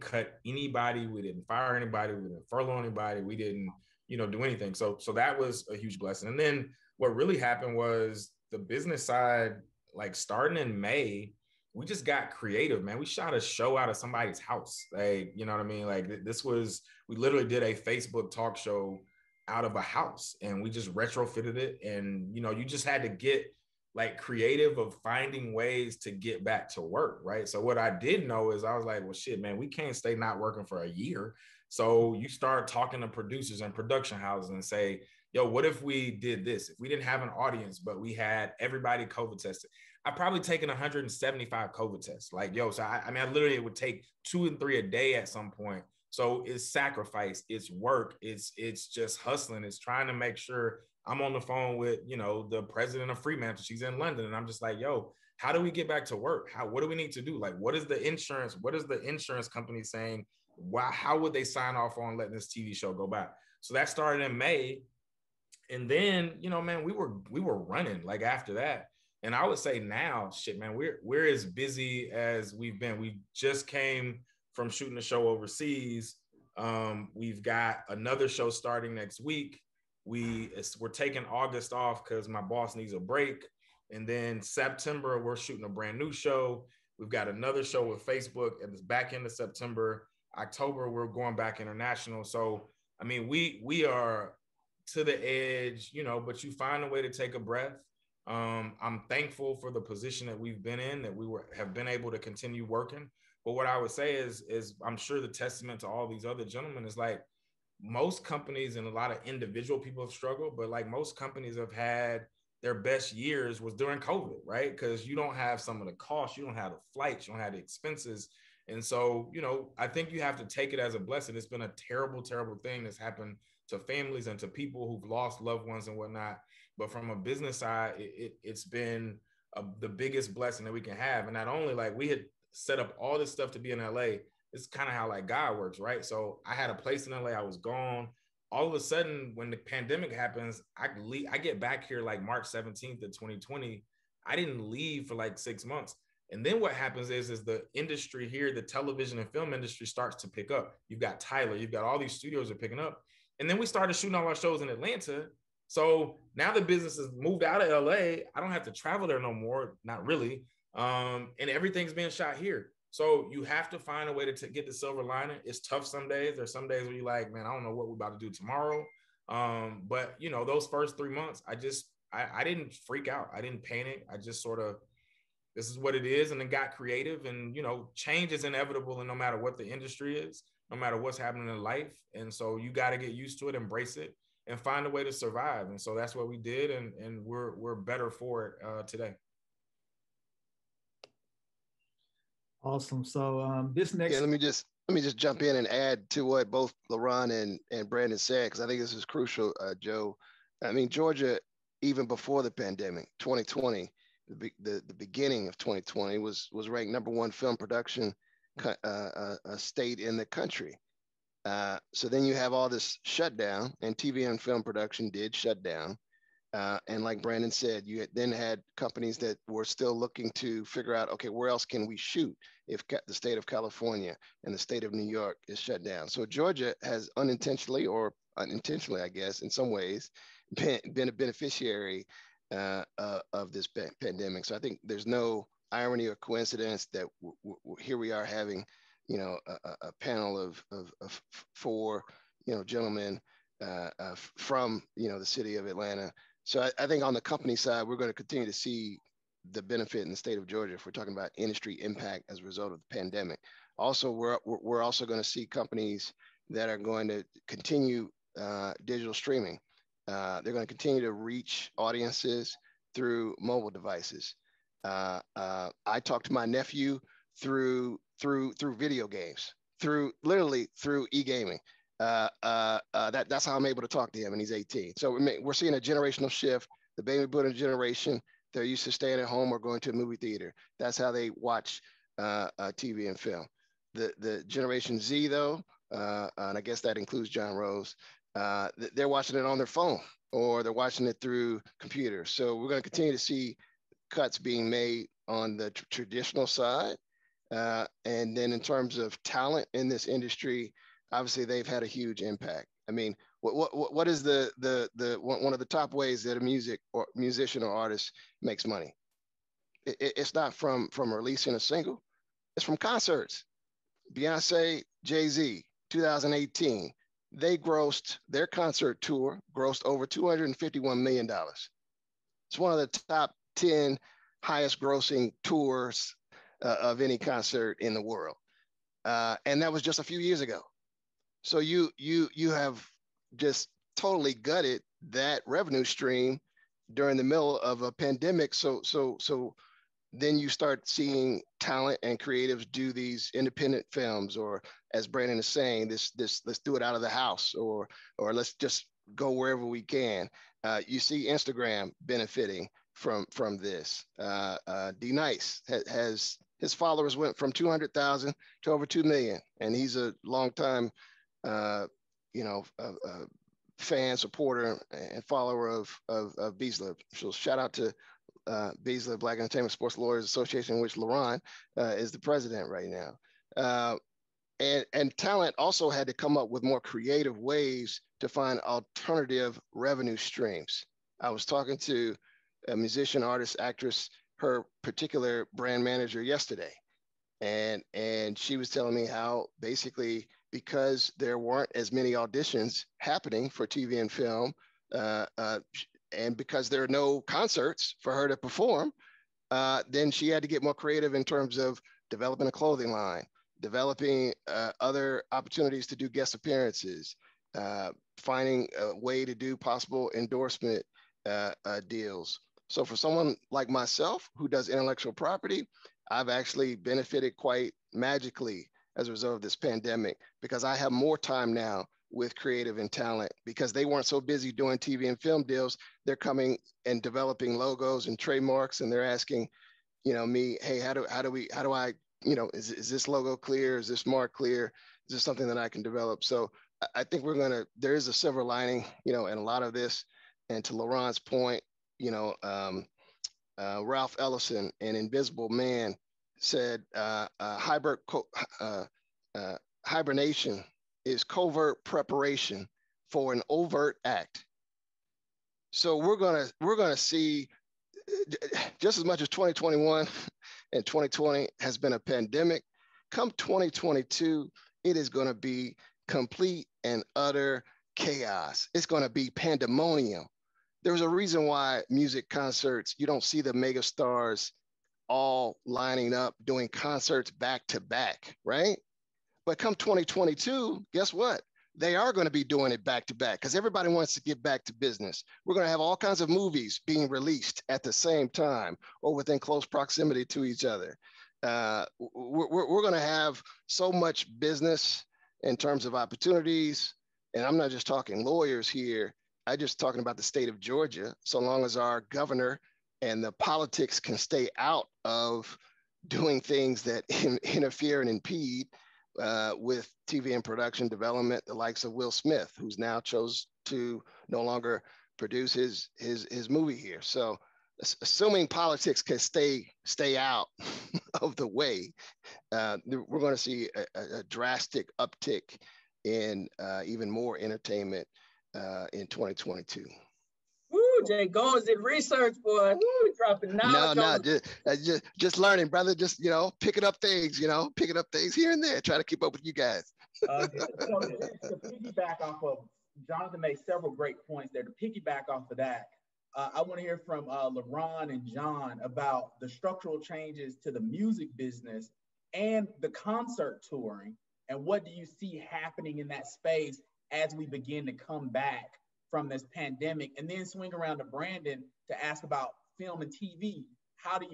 cut anybody, we didn't fire anybody, we didn't furlough anybody, we didn't, you know, do anything. So that was a huge blessing. And then what really happened was the business side, like starting in May, we just got creative, man. We shot a show out of somebody's house. Like, you know what I mean? Like we literally did a Facebook talk show out of a house, and we just retrofitted it. And, you know, you just had to get like creative of finding ways to get back to work, right? So what I did know is I was like, well, shit, man, we can't stay not working for a year. So you start talking to producers and production houses and say, yo, what if we did this? If we didn't have an audience, but we had everybody COVID tested, I've probably taken 175 COVID tests. Like, yo, so I mean, I literally, it would take 2 and 3 a day at some point. So it's sacrifice, it's work, it's just hustling. It's trying to make sure I'm on the phone with, you know, the president of Fremantle. She's in London. And I'm just like, yo, how do we get back to work? What do we need to do? Like, what is the insurance company saying? How would they sign off on letting this TV show go by? So that started in May. And then, you know, man, we were running like after that. And I would say now, shit, man, we're as busy as we've been. We just came from shooting a show overseas. We've got another show starting next week. We're taking August off because my boss needs a break. And then September, we're shooting a brand new show. We've got another show with Facebook at the back end of September. October, we're going back international. So, I mean, we are to the edge, you know, but you find a way to take a breath. I'm thankful for the position that we've been in, that have been able to continue working. But what I would say is I'm sure the testament to all these other gentlemen is like, most companies and a lot of individual people have struggled, but like most companies have had their best years was during COVID, right? Because you don't have some of the costs, you don't have the flights, you don't have the expenses. And so, you know, I think you have to take it as a blessing. It's been a terrible, terrible thing that's happened to families and to people who've lost loved ones and whatnot. But from a business side, it's been the biggest blessing that we can have. And not only like we had set up all this stuff to be in LA, it's kind of how like God works, right? So I had a place in LA, I was gone. All of a sudden, when the pandemic happens, I get back here like March 17th of 2020. I didn't leave for like 6 months. And then what happens is the industry here, the television and film industry starts to pick up. You've got Tyler, you've got all these studios are picking up. And then we started shooting all our shows in Atlanta. So now the business has moved out of LA. I don't have to travel there no more, not really. And everything's being shot here. So you have to find a way to get the silver lining. It's tough some days. There's some days where you're like, man, I don't know what we're about to do tomorrow. But you know, those first 3 months, I didn't freak out. I didn't panic. I just sort of, this is what it is. And then got creative. And, you know, change is inevitable. And no matter what the industry is, no matter what's happening in life. And so you got to get used to it, embrace it, and find a way to survive. And so that's what we did. And we're better for it today. Awesome. So this next, let me just jump in and add to what both Leron and Brandon said, because I think this is crucial, Joe. I mean, Georgia, even before the pandemic, 2020, the beginning of 2020 was ranked #1 film production state in the country. So then you have all this shutdown, and TV and film production did shut down. And like Brandon said, you then had companies that were still looking to figure out, okay, where else can we shoot if the state of California and the state of New York is shut down? So Georgia has unintentionally or unintentionally, I guess, in some ways, been a beneficiary of this pandemic. So I think there's no irony or coincidence that here we are having a panel of four, gentlemen from, the city of Atlanta. So I think on the company side, we're going to continue to see the benefit in the state of Georgia if we're talking about industry impact as a result of the pandemic. Also, we're also going to see companies that are going to continue digital streaming. They're going to continue to reach audiences through mobile devices. I talked to my nephew through video games, literally through e-gaming. That's how I'm able to talk to him, and he's 18. So we're seeing a generational shift. The baby boomer generation, they're used to staying at home or going to a movie theater. That's how they watch TV and film. The Generation Z, though, and I guess that includes John Rose, they're watching it on their phone or they're watching it through computers. So we're going to continue to see cuts being made on the traditional side. And then in terms of talent in this industry, obviously they've had a huge impact. I mean, what is the one of the top ways that a musician or artist makes money? It's not from releasing a single, it's from concerts. Beyonce, Jay-Z, 2018, their concert tour grossed over $251 million. It's one of the top 10 highest grossing tours of any concert in the world. And that was just a few years ago. So you have just totally gutted that revenue stream during the middle of a pandemic. So then you start seeing talent and creatives do these independent films, or as Brandon is saying, this let's do it out of the house, or let's just go wherever we can. You see Instagram benefiting from this. D-Nice has his followers went from 200,000 to over 2 million, and he's a longtime fan, supporter, and follower of Beasley. So shout out to Beasley, Black Entertainment Sports Lawyers Association, which Leron is the president right now. And talent also had to come up with more creative ways to find alternative revenue streams. I was talking to a musician, artist, actress, her particular brand manager yesterday, and she was telling me how basically, because there weren't as many auditions happening for TV and film, and because there are no concerts for her to perform, then she had to get more creative in terms of developing a clothing line, developing other opportunities to do guest appearances, finding a way to do possible endorsement deals. So for someone like myself who does intellectual property, I've actually benefited quite magically as a result of this pandemic, because I have more time now with creative and talent, because they weren't so busy doing TV and film deals. They're coming and developing logos and trademarks, and they're asking, me, hey, how do I, is this logo clear? Is this mark clear? Is this something that I can develop? So I think there is a silver lining, in a lot of this. And to Leron's point, Ralph Ellison in Invisible Man said, hibernation is covert preparation for an overt act. So we're gonna see, just as much as 2021 and 2020 has been a pandemic, come 2022, it is gonna be complete and utter chaos. It's gonna be pandemonium. There's a reason why music concerts, you don't see the mega stars all lining up doing concerts back to back, right? But come 2022, guess what? They are going to be doing it back to back, because everybody wants to get back to business. We're going to have all kinds of movies being released at the same time or within close proximity to each other. We're going to have so much business in terms of opportunities. And I'm not just talking lawyers here. I'm just talking about the state of Georgia. So long as our governor and the politics can stay out of doing things that interfere and impede with TV and production development, the likes of Will Smith, who's now chose to no longer produce his movie here. So assuming politics can stay out of the way, we're going to see a drastic uptick in even more entertainment in 2022. Woo, Jay Goins did research, boy. Woo, dropping knowledge. No, just learning, brother. Just, picking up things, here and there. Try to keep up with you guys. So to piggyback off of, Jonathan made several great points there. To piggyback off of that, I want to hear from Leron and John about the structural changes to the music business and the concert touring, and what do you see happening in that space as we begin to come back from this pandemic, and then swing around to Brandon to ask about film and TV.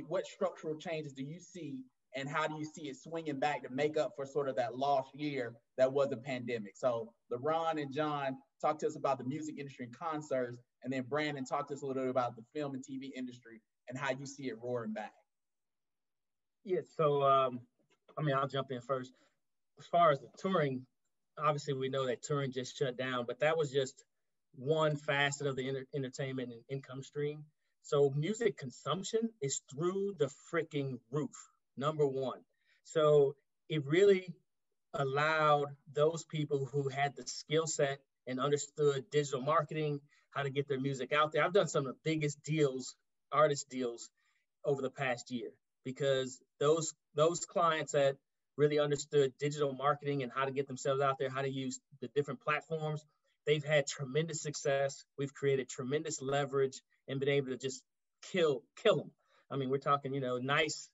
What structural changes do you see, and how do you see it swinging back to make up for sort of that lost year that was a pandemic? So LeRon and John, talk to us about the music industry and concerts, and then Brandon, talk to us a little bit about the film and TV industry and how you see it roaring back. Yeah, so I'll jump in first. As far as the touring, obviously we know that touring just shut down, but that was just one facet of the entertainment and income stream. So music consumption is through the freaking roof, number one. So it really allowed those people who had the skill set and understood digital marketing, how to get their music out there. I've done some of the biggest deals, artist deals, over the past year, because those clients that really understood digital marketing and how to get themselves out there, how to use the different platforms, they've had tremendous success. We've created tremendous leverage and been able to just kill them. I mean, we're talking, nice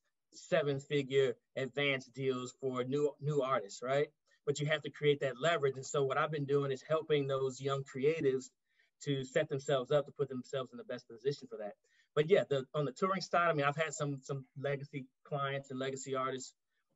7-figure advanced deals for new artists, right? But you have to create that leverage. And so what I've been doing is helping those young creatives to set themselves up to put themselves in the best position for that. But yeah, on the touring side, I mean, I've had some legacy clients and legacy artists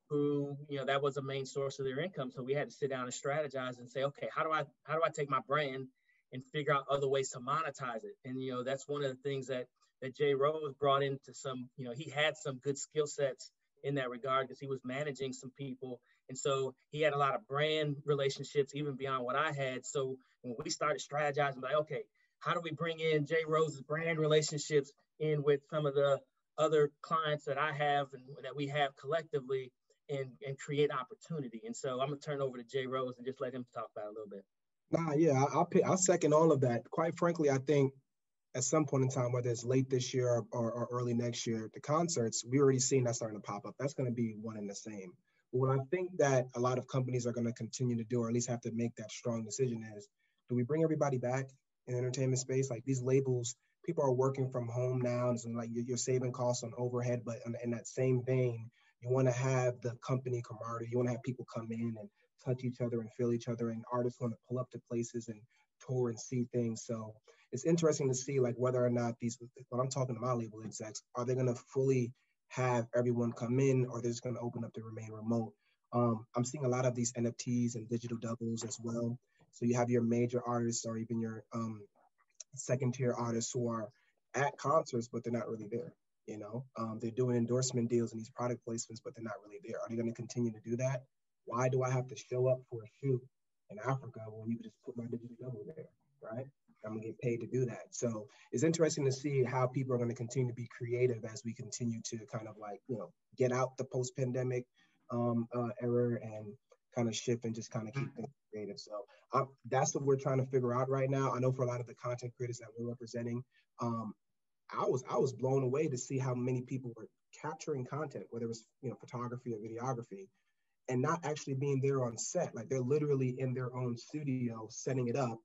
who, that was a main source of their income. So we had to sit down and strategize and say, okay, how do I take my brand and figure out other ways to monetize it? And, that's one of the things that Jay Rose brought into some, he had some good skill sets in that regard because he was managing some people. And so he had a lot of brand relationships, even beyond what I had. So when we started strategizing, like, okay, how do we bring in Jay Rose's brand relationships in with some of the other clients that I have and that we have collectively, and create opportunity? And so I'm gonna turn over to Jay Rose and just let him talk about it a little bit. Nah, yeah, I'll second all of that. Quite frankly, I think at some point in time, whether it's late this year or early next year, the concerts, we already seen that starting to pop up. That's going to be one and the same. But what I think that a lot of companies are going to continue to do, or at least have to make that strong decision, is, do we bring everybody back in the entertainment space? Like these labels, people are working from home now, and so like you're saving costs on overhead, but in that same vein, you want to have the company camaraderie. You want to have people come in and touch each other and feel each other, and artists want to pull up to places and tour and see things. So it's interesting to see like whether or not when I'm talking to my label execs, are they going to fully have everyone come in, or they're just going to open up to remain remote? I'm seeing a lot of these NFTs and digital doubles as well. So you have your major artists or even your second tier artists who are at concerts, but they're not really there. They're doing endorsement deals and these product placements, but they're not really there. Are they going to continue to do that? Why do I have to show up for a shoot in Africa when you could just put my digital double there, right? I'm gonna get paid to do that. So it's interesting to see how people are going to continue to be creative as we continue to kind of like, get out the post-pandemic era and kind of shift and just kind of keep things creative. So that's what we're trying to figure out right now. I know for a lot of the content creators that we're representing, I was blown away to see how many people were capturing content, whether it was photography or videography, and not actually being there on set. Like they're literally in their own studio setting it up,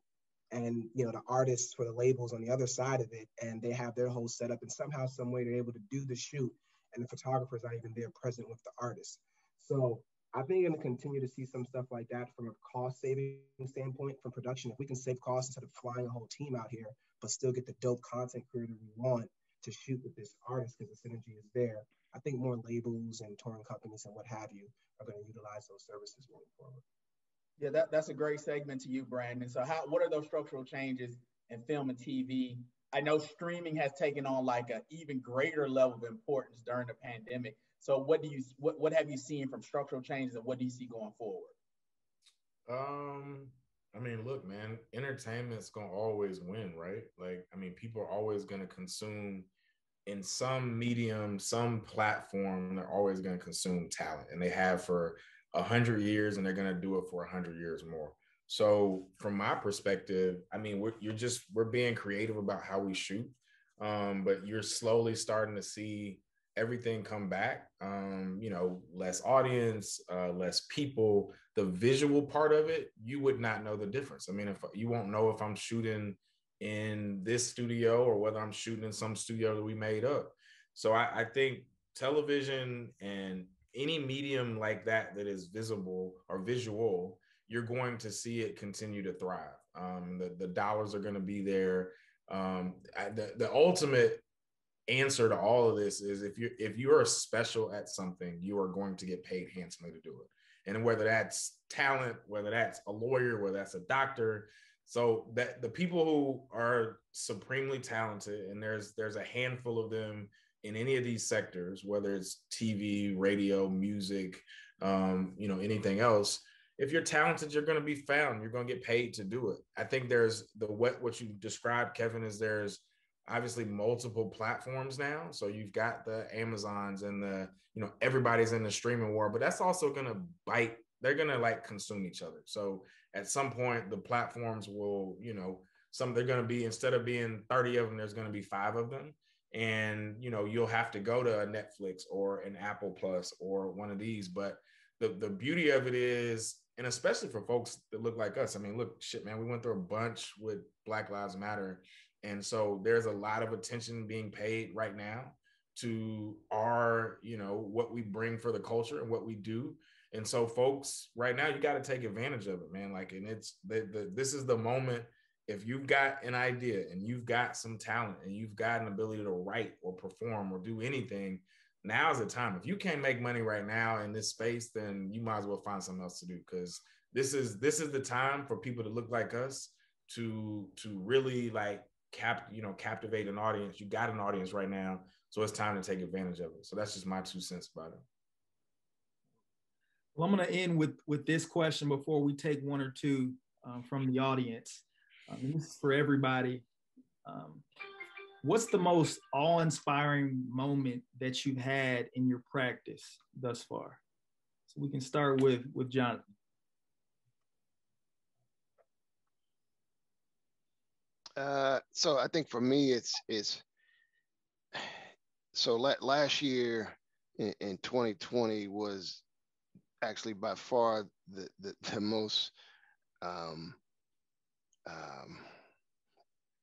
and the artists for the labels on the other side of it, and they have their whole setup, and somehow, some way, they're able to do the shoot, and the photographer's not even there present with the artist. So I think you're going to continue to see some stuff like that from a cost saving standpoint from production. If we can save costs instead of flying a whole team out here, but still get the dope content creator we want to shoot with this artist because the synergy is there, I think more labels and touring companies and what have you are going to utilize those services moving forward. Yeah, that's a great segment to you, Brandon. So what are those structural changes in film and TV? I know streaming has taken on like an even greater level of importance during the pandemic. So what have you seen from structural changes, and what do you see going forward? I mean, look, man, entertainment's gonna always win, right? Like, I mean, people are always gonna consume in some medium, some platform. They're always gonna consume talent, and they have for 100 years, and they're gonna do it for 100 years more. So from my perspective, I mean, we're being creative about how we shoot, but you're slowly starting to see everything come back. Less audience, less people. The visual part of it, you would not know the difference. I mean, if you won't know if I'm shooting in this studio or whether I'm shooting in some studio that we made up. So I think television and any medium like that is visible or visual, you're going to see it continue to thrive. The dollars are going to be there. The ultimate answer to all of this is if you are special at something, you are going to get paid handsomely to do it. And whether that's talent, whether that's a lawyer, whether that's a doctor, so that the people who are supremely talented, and there's a handful of them in any of these sectors, whether it's TV, radio, music, anything else. If you're talented, you're going to be found. You're going to get paid to do it. I think there's what you described, Kevin, is there's obviously multiple platforms now. So you've got the Amazons and everybody's in the streaming war, but that's also going to bite. They're going to like consume each other. So at some point the platforms will, they're going to be, instead of being 30 of them, there's going to be 5 of them. And, you'll have to go to a Netflix or an Apple Plus or one of these. But the beauty of it is, and especially for folks that look like us, I mean, look, shit, man, we went through a bunch with Black Lives Matter. And so there's a lot of attention being paid right now to our, what we bring for the culture and what we do. And so folks, right now, you got to take advantage of it, man. Like, and it's this is the moment. If you've got an idea and you've got some talent and you've got an ability to write or perform or do anything, now's the time. If you can't make money right now in this space, then you might as well find something else to do, because this is the time for people to look like us to really like captivate an audience. You got an audience right now, so it's time to take advantage of it. So that's just my 2 cents about it. Well, I'm going to end with this question before we take one or two from the audience. This is for everybody. What's the most awe-inspiring moment that you've had in your practice thus far? So we can start with Jonathan. So I think for me, it's so last year in 2020 was actually by far the most,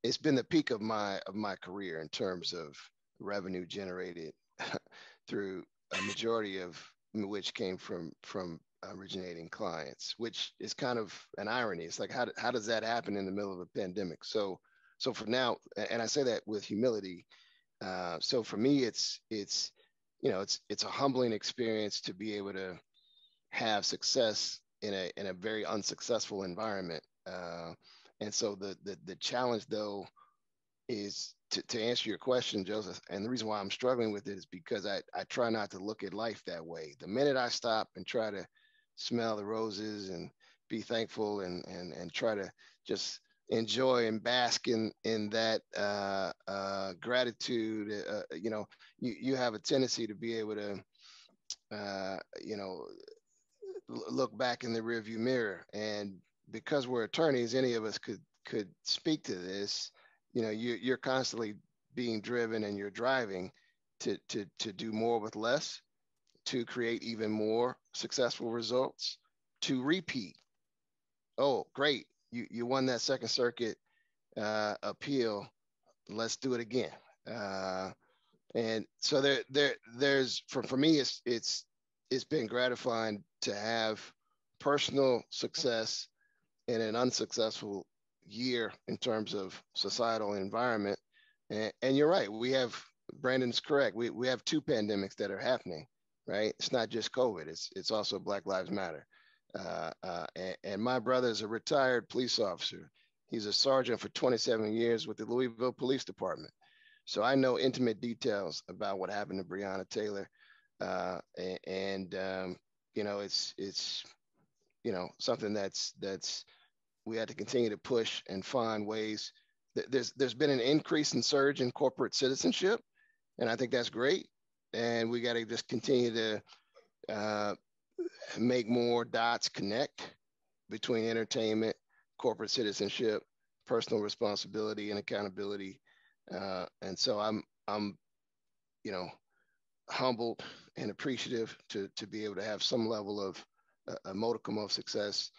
it's been the peak of my career in terms of revenue generated through a majority of which came from originating clients, which is kind of an irony. It's like, how does that happen in the middle of a pandemic? So for now, and I say that with humility. So for me, it's a humbling experience to be able to have success in a very unsuccessful environment. And so the challenge, though, is to answer your question, Joseph, and the reason why I'm struggling with it is because I try not to look at life that way. The minute I stop and try to smell the roses and be thankful and try to just enjoy and bask in that gratitude, you have a tendency to be able to, look back in the rearview mirror. And because we're attorneys, any of us could speak to this. You're constantly being driven and you're driving to do more with less, to create even more successful results, to repeat. Oh, great. You won that Second Circuit appeal. Let's do it again. And so there's for me, it's been gratifying to have personal success in an unsuccessful year in terms of societal environment. And you're right. Brandon's correct. We have 2 pandemics that are happening, right? It's not just COVID. It's also Black Lives Matter. And my brother is a retired police officer. He's a sergeant for 27 years with the Louisville Police Department. So I know intimate details about what happened to Breonna Taylor. It's something that's we had to continue to push and find ways. There's been an increase in surge in corporate citizenship, and I think that's great. And we got to just continue to make more dots connect. between entertainment, corporate citizenship, personal responsibility, and accountability. And so I'm, humbled and appreciative to be able to have some level of a modicum of success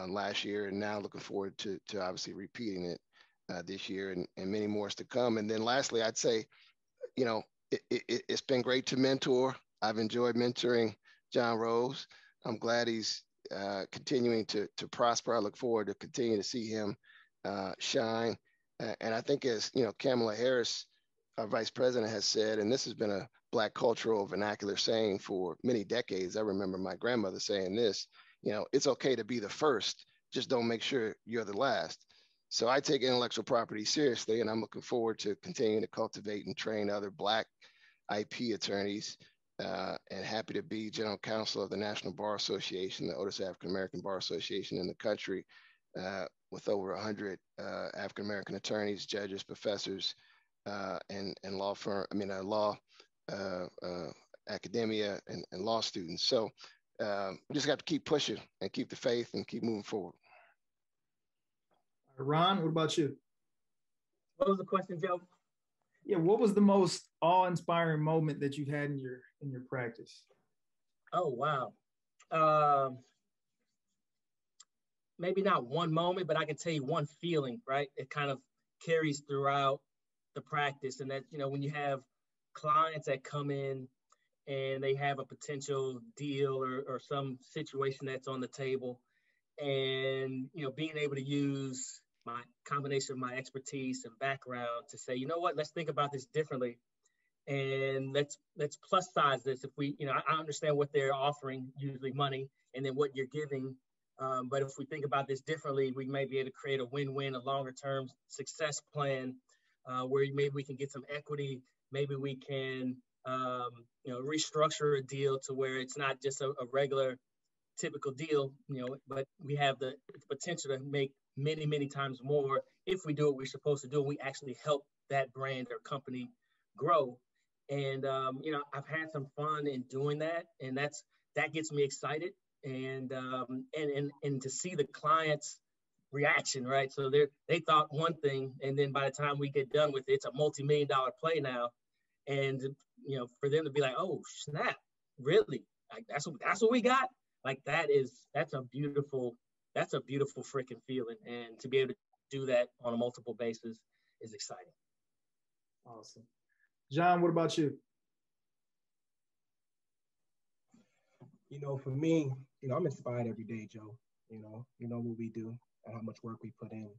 last year, and now looking forward to obviously repeating it this year and many more to come. And then lastly, I'd say, it's been great to mentor. I've enjoyed mentoring John Rose. I'm glad he's continuing to prosper. I look forward to continue to see him shine. And I think, as Kamala Harris, our vice president, has said, and this has been a Black cultural vernacular saying for many decades. I remember my grandmother saying this, it's okay to be the first, just don't make sure you're the last. So I take intellectual property seriously, and I'm looking forward to continuing to cultivate and train other Black IP attorneys, and happy to be general counsel of the National Bar Association, the oldest African-American bar association in the country, with over 100 African-American attorneys, judges, professors, and law firm, academia and law students. So we just got to keep pushing and keep the faith and keep moving forward. Ron, what about you? What was the question, Joe? Yeah, what was the most awe-inspiring moment that you've had in your practice? Oh, wow. Maybe not one moment, but I can tell you one feeling, right? It kind of carries throughout the practice. And that, when you have clients that come in and they have a potential deal or some situation that's on the table, and, being able to use my combination of my expertise and background to say, let's think about this differently. And let's plus size this. If we, I understand what they're offering, usually money, and then what you're giving. But if we think about this differently, we may be able to create a win-win, a longer-term success plan, where maybe we can get some equity. Maybe we can, restructure a deal to where it's not just a regular, typical deal, but we have the potential to make many, many times more if we do what we're supposed to do. And we actually help that brand or company grow. And, I've had some fun in doing that, and that gets me excited. And to see the client's reaction, right? So they thought one thing, and then by the time we get done with it, it's a multi-million-dollar play now. And, for them to be like, oh, snap, really? Like, that's what we got? Like, that's a beautiful freaking feeling. And to be able to do that on a multiple basis is exciting. Awesome. John, what about you? For me, I'm inspired every day, Joe. You know what we do and how much work we put in.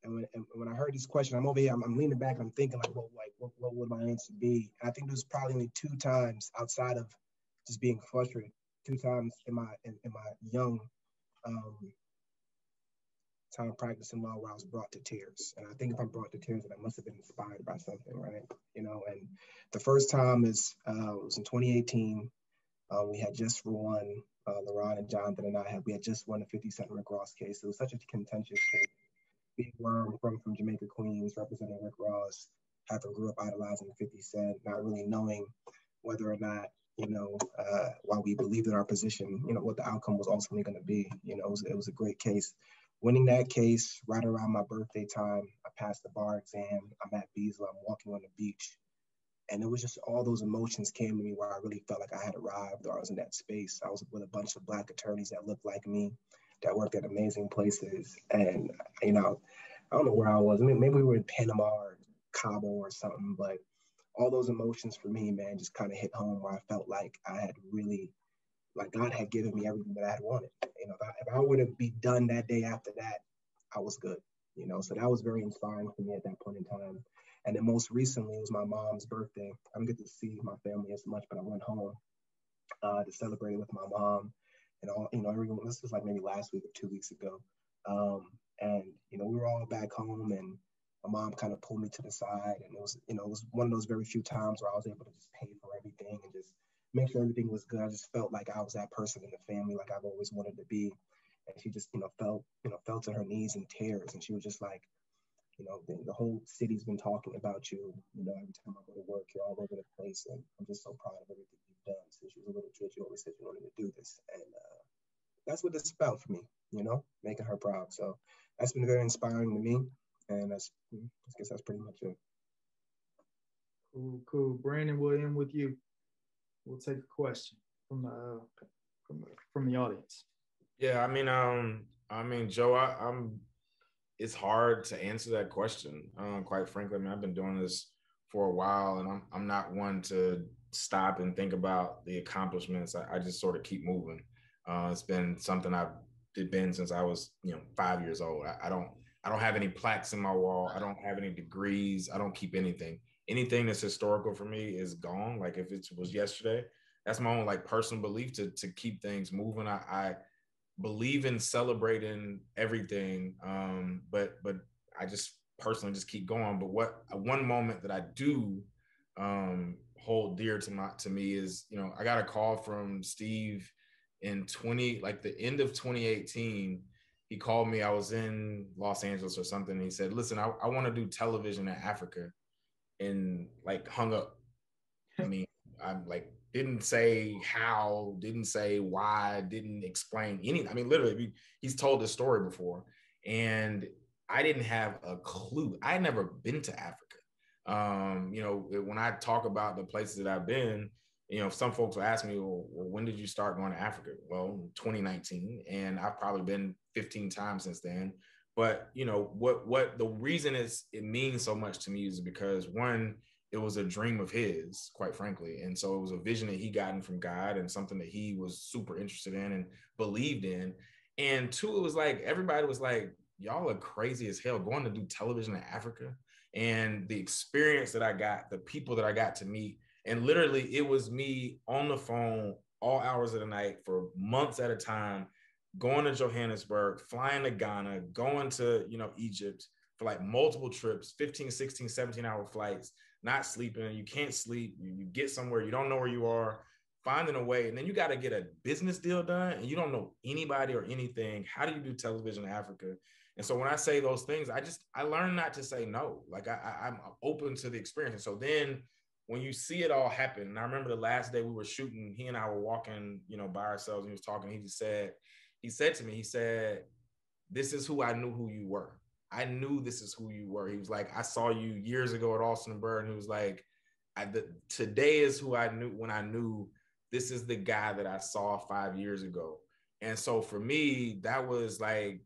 And when I heard this question, I'm over here, I'm leaning back and I'm thinking what would my answer be? And I think there's probably only 2 times outside of just being frustrated, 2 times in my young time practicing law where I was brought to tears. And I think if I'm brought to tears, then I must have been inspired by something, right? And the first time it was in 2018. We had just won, Leron and Jonathan and we had just won the 50 Cent Rick Ross case. It was such a contentious case. Big Worm from Jamaica, Queens, representing Rick Ross, having grew up idolizing 50 Cent, not really knowing whether or not, while we believed in our position, what the outcome was ultimately going to be. It was a great case. Winning that case right around my birthday time, I passed the bar exam. I'm at Beasley, I'm walking on the beach. And it was just all those emotions came to me where I really felt like I had arrived, or I was in that space. I was with a bunch of Black attorneys that looked like me, that worked at amazing places. And, I don't know where I was. Maybe we were in Panama or Cabo or something, but all those emotions for me, man, just kind of hit home where I felt like I had really, like God had given me everything that I had wanted. If I would have been done that day after that, I was good, so that was very inspiring for me at that point in time. And then most recently, it was my mom's birthday. I don't get to see my family as much, but I went home to celebrate with my mom and all, everyone. This was like maybe last week or 2 weeks ago. And we were all back home, and my mom kind of pulled me to the side, and it was one of those very few times where I was able to just pay for everything and just make sure everything was good. I just felt like I was that person in the family, like I've always wanted to be. And she just, fell to her knees in tears, and she was just like, the whole city's been talking about you. Every time I go to work, you're all over the place, and I'm just so proud of everything you've done. Since you was a little kid, you always said you wanted to do this, and that's what it's about for me, you know, making her proud. So that's been very inspiring to me. And I guess that's pretty much it. Cool. Brandon William, with you. We'll take a question from the audience. Yeah, I mean, Joe, I'm. It's hard to answer that question. Quite frankly, I mean, I've been doing this for a while, and I'm not one to stop and think about the accomplishments. I just sort of keep moving. It's been something I've been since I was, 5 years old. I don't have any plaques in my wall. I don't have any degrees. I don't keep anything. Anything that's historical for me is gone. Like if it was yesterday, that's my own like personal belief to keep things moving. I believe in celebrating everything, but I just personally just keep going. But one moment that I do hold dear to me is, I got a call from Steve in the end of 2018. He called me. I was in Los Angeles or something. And he said, "Listen, I want to do television in Africa," and like hung up. I mean, I'm like, didn't say how, didn't say why, didn't explain anything. I mean, literally, he's told this story before, and I didn't have a clue. I had never been to Africa. When I talk about the places that I've been, some folks will ask me, well, when did you start going to Africa? Well, 2019, and I've probably been 15 times since then. But what the reason is it means so much to me is because, one, it was a dream of his, quite frankly. And so it was a vision that he gotten from God and something that he was super interested in and believed in. And two, it was like, everybody was like, y'all are crazy as hell going to do television in Africa. And the experience that I got, the people that I got to meet, and literally it was me on the phone all hours of the night for months at a time, going to Johannesburg, flying to Ghana, going to, Egypt for like multiple trips, 15, 16, 17-hour flights, not sleeping. You can't sleep. You get somewhere, you don't know where you are, finding a way. And then you got to get a business deal done and you don't know anybody or anything. How do you do television in Africa? And so when I say those things, I learned not to say no. Like I'm open to the experience. And so then when you see it all happen, and I remember the last day we were shooting, he and I were walking, by ourselves, and he was talking. He said to me, "This is who I knew who you were. I knew this is who you were." He was like, "I saw you years ago at Austin Bird." And he was like, "Today is who I knew when I knew this is the guy that I saw 5 years ago." And so for me, that was like,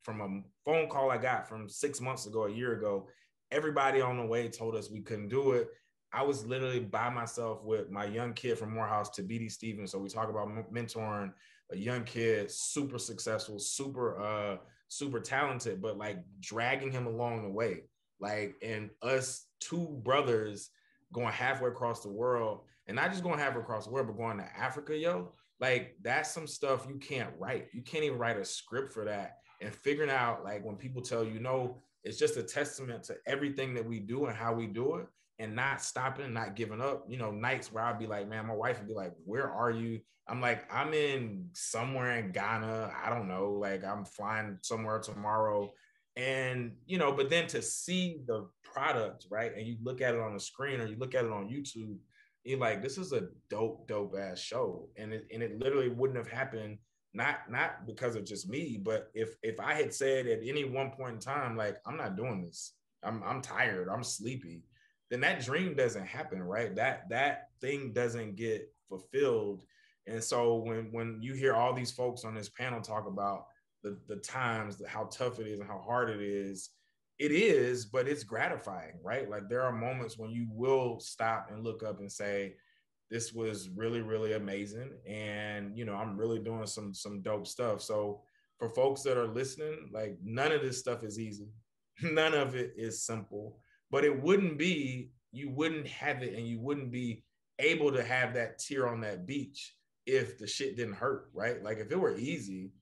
from a phone call I got from 6 months ago, a year ago, everybody on the way told us we couldn't do it. I was literally by myself with my young kid from Morehouse, Tabidi Stevens. So we talk about mentoring a young kid, super successful, super talented, but like dragging him along the way. Like, and us two brothers going halfway across the world, and not just going halfway across the world, but going to Africa, yo. Like, that's some stuff you can't write. You can't even write a script for that. And figuring out, like, when people tell you, no, it's just a testament to everything that we do and how we do it, and not stopping, not giving up. Nights where I'd be like, man, my wife would be like, "Where are you?" I'm like, "I'm in somewhere in Ghana. I don't know. Like, I'm flying somewhere tomorrow." And, but then to see the product, right? And you look at it on the screen or you look at it on YouTube, you're like, this is a dope ass show. And it literally wouldn't have happened, not because of just me, but if I had said at any one point in time, like, I'm not doing this, I'm tired, I'm sleepy, then that dream doesn't happen, right? That thing doesn't get fulfilled. And so when you hear all these folks on this panel talk about the times, how tough it is and how hard it is, but it's gratifying, right? Like, there are moments when you will stop and look up and say, this was really, really amazing. And, I'm really doing some dope stuff. So for folks that are listening, like, none of this stuff is easy. None of it is simple, but you wouldn't have it, and you wouldn't be able to have that tear on that beach if the shit didn't hurt, right? Like, if it were easy,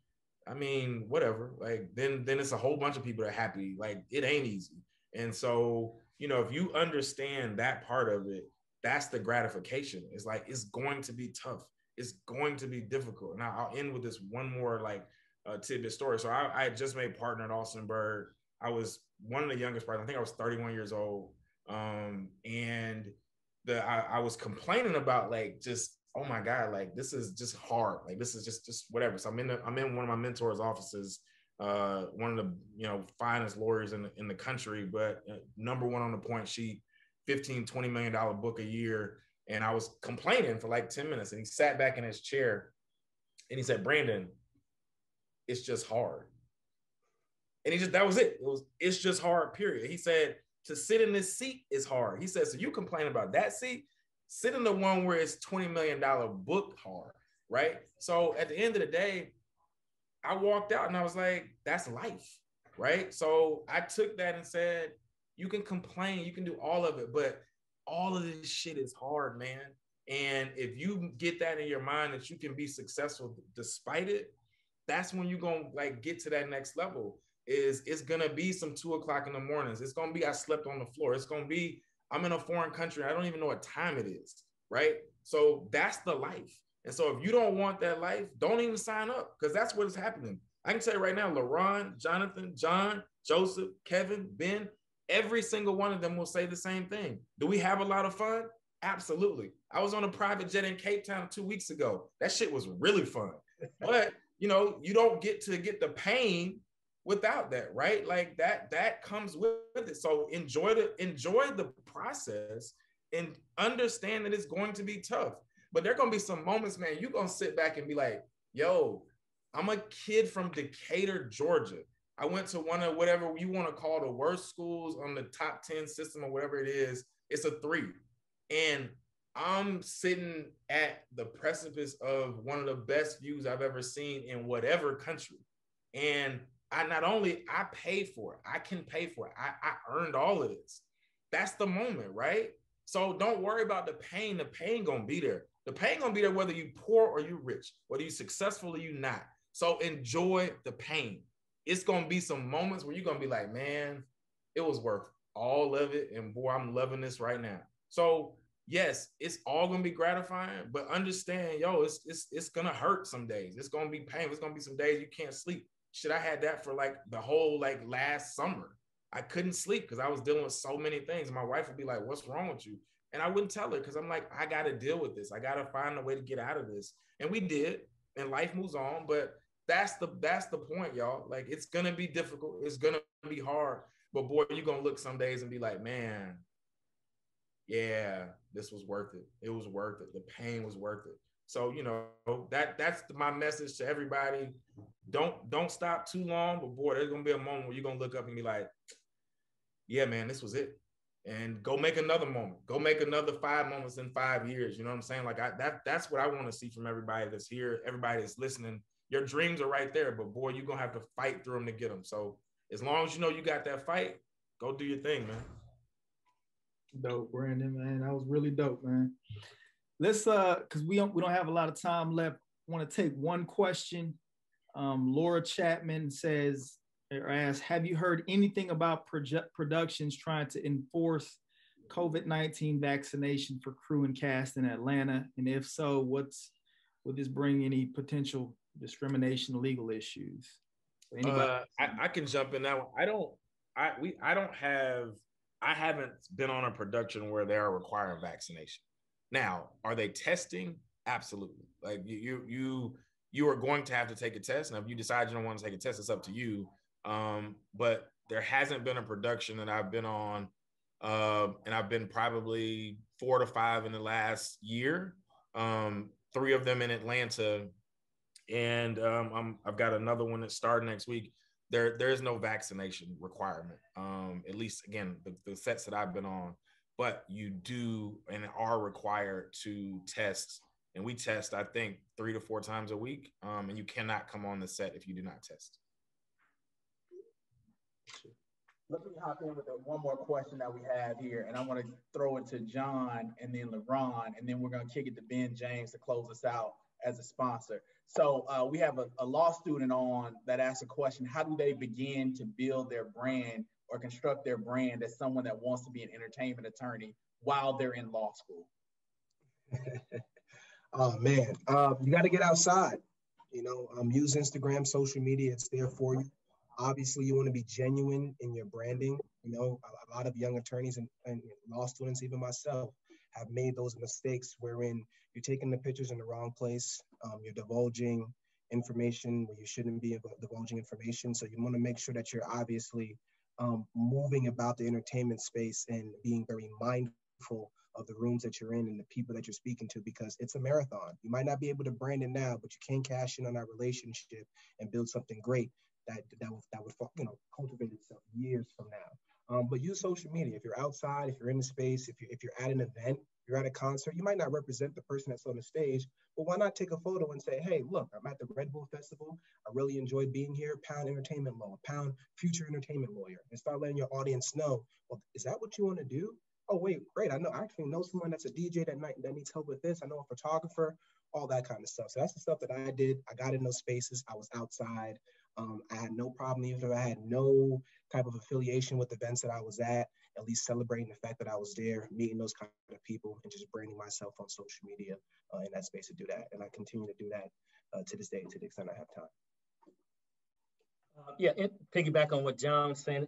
I mean, whatever, like, then it's a whole bunch of people that are happy. Like, it ain't easy. And so, if you understand that part of it, that's the gratification. It's like, it's going to be tough. It's going to be difficult. Now I'll end with this one more tidbit story. So I had just made partner at Austin Bird. I was one of the youngest partners. I think I was 31 years old. And I was complaining about, like, just oh my God, like this is just hard. Like this is just whatever. So I'm in one of my mentor's offices, one of the, you know, finest lawyers in the country, but number one on the point sheet, $15-20 million book a year. And I was complaining for like 10 minutes, and he sat back in his chair and he said, Brandon, it's just hard. And that was it. It's just hard, period. He said, to sit in this seat is hard. He said, so you complain about that seat? Sit in the one where it's $20 million book hard, right? So at the end of the day, I walked out and I was like, that's life, right? So I took that and said, you can complain, you can do all of it, but all of this shit is hard, man. And if you get that in your mind that you can be successful despite it, that's when you're going to like get to that next level. It's going to be some 2 o'clock in the mornings. It's going to be, I slept on the floor. It's going to be, I'm in a foreign country. I don't even know what time it is, right? So that's the life. And so if you don't want that life, don't even sign up, because that's what is happening. I can tell you right now, Leron, Jonathan, John, Joseph, Kevin, Ben, every single one of them will say the same thing. Do we have a lot of fun? Absolutely. I was on a private jet in Cape Town 2 weeks ago. That shit was really fun. But, you know, you don't get to get the pain without that, right? Like that comes with it. So enjoy the process and understand that it's going to be tough. But there are going to be some moments, man, you're going to sit back and be like, yo, I'm a kid from Decatur, Georgia. I went to one of whatever you want to call the worst schools on the top 10 system or whatever it is. It's a 3. And I'm sitting at the precipice of one of the best views I've ever seen in whatever country. And I paid for it. I can pay for it. I earned all of this. That's the moment, right? So don't worry about the pain. The pain gonna be there. The pain gonna be there whether you poor or you rich, whether you successful or you not. So enjoy the pain. It's gonna be some moments where you're gonna be like, man, it was worth all of it. And boy, I'm loving this right now. So yes, it's all gonna be gratifying, but understand, yo, it's gonna hurt some days. It's gonna be painful. It's gonna be some days you can't sleep. Shit, I had that for like the whole like last summer. I couldn't sleep because I was dealing with so many things. My wife would be like, what's wrong with you? And I wouldn't tell her because I'm like, I got to deal with this. I got to find a way to get out of this. And we did, and life moves on. But that's the point, y'all. Like, it's going to be difficult. It's going to be hard. But boy, you're going to look some days and be like, man, yeah, this was worth it. It was worth it. The pain was worth it. So, you know, that's my message to everybody. Don't stop too long, but boy, there's going to be a moment where you're going to look up and be like, yeah, man, this was it. And go make another moment. Go make another 5 moments in 5 years. You know what I'm saying? Like that's what I want to see from everybody that's here, everybody that's listening. Your dreams are right there, but boy, you're going to have to fight through them to get them. So as long as you know you got that fight, go do your thing, man. Dope, Brandon, man. That was really dope, man. Let's because we don't have a lot of time left. I want to take one question. Laura Chapman says or asks, have you heard anything about productions trying to enforce COVID-19 vaccination for crew and cast in Atlanta? And if so, would this bring any potential discrimination, legal issues? I can jump in that one. I haven't been on a production where they are requiring vaccination. Now, are they testing? Absolutely. Like you are going to have to take a test. Now, if you decide you don't want to take a test, it's up to you. But there hasn't been a production that I've been on, and I've been probably 4 to 5 in the last year. 3 of them in Atlanta, and I've got another one that started next week. There is no vaccination requirement, at least again the sets that I've been on. But you do and are required to test, and we test I think 3 to 4 times a week, and you cannot come on the set if you do not test. Let me hop in with one more question that we have here, and I want to throw it to John and then Leron, and then we're going to kick it to Ben James to close us out as a sponsor. So we have a law student on that asked a question: how do they begin to build their brand or construct their brand as someone that wants to be an entertainment attorney while they're in law school? Oh man, you got to get outside. You know, use Instagram, social media. It's there for you. Obviously, you want to be genuine in your branding. You know, a lot of young attorneys and law students, even myself, have made those mistakes wherein you're taking the pictures in the wrong place, you're divulging information where you shouldn't be divulging information. So you want to make sure that you're obviously moving about the entertainment space and being very mindful of the rooms that you're in and the people that you're speaking to, because it's a marathon. You might not be able to brand it now, but you can cash in on that relationship and build something great that would cultivate itself years from now. But use social media. If you're outside, if you're in the space, if you're at an event, you're at a concert, you might not represent the person that's on the stage, but why not take a photo and say, hey, look, I'm at the Red Bull Festival. I really enjoyed being here. Pound entertainment lawyer, Pound future entertainment lawyer, and start letting your audience know, well, is that what you want to do? Oh, wait, great. I actually know someone that's a DJ that needs help with this. I know a photographer, all that kind of stuff. So that's the stuff that I did. I got in those spaces. I was outside. I had no problem, even if I had no type of affiliation with the events that I was at least celebrating the fact that I was there, meeting those kind of people, and just branding myself on social media in that space to do that. And I continue to do that to this day, to the extent I have time. Piggyback on what John's saying.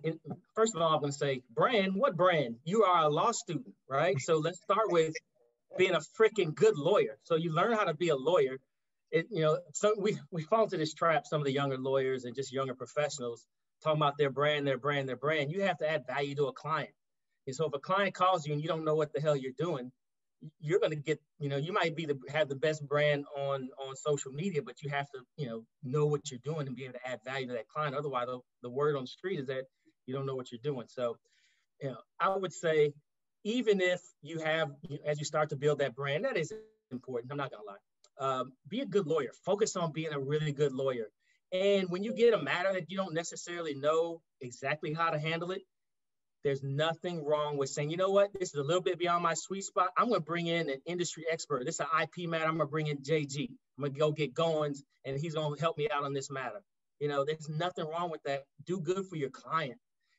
First of all, I'm going to say, what brand? You are a law student, right? So let's start with being a freaking good lawyer. So you learn how to be a lawyer. So we fall into this trap, some of the younger lawyers and just younger professionals, talking about their brand. You have to add value to a client. And so if a client calls you and you don't know what the hell you're doing, you're going to get, you might have the best brand on social media, but you have to, know what you're doing and be able to add value to that client. Otherwise, the word on the street is that you don't know what you're doing. So, I would say, even if you have, as you start to build that brand, that is important. I'm not going to lie. Be a good lawyer. Focus on being a really good lawyer. And when you get a matter that you don't necessarily know exactly how to handle it, there's nothing wrong with saying, you know what, this is a little bit beyond my sweet spot. I'm going to bring in an industry expert. This is an IP matter. I'm going to bring in JG. I'm going to go get Goins, and he's going to help me out on this matter. There's nothing wrong with that. Do good for your client.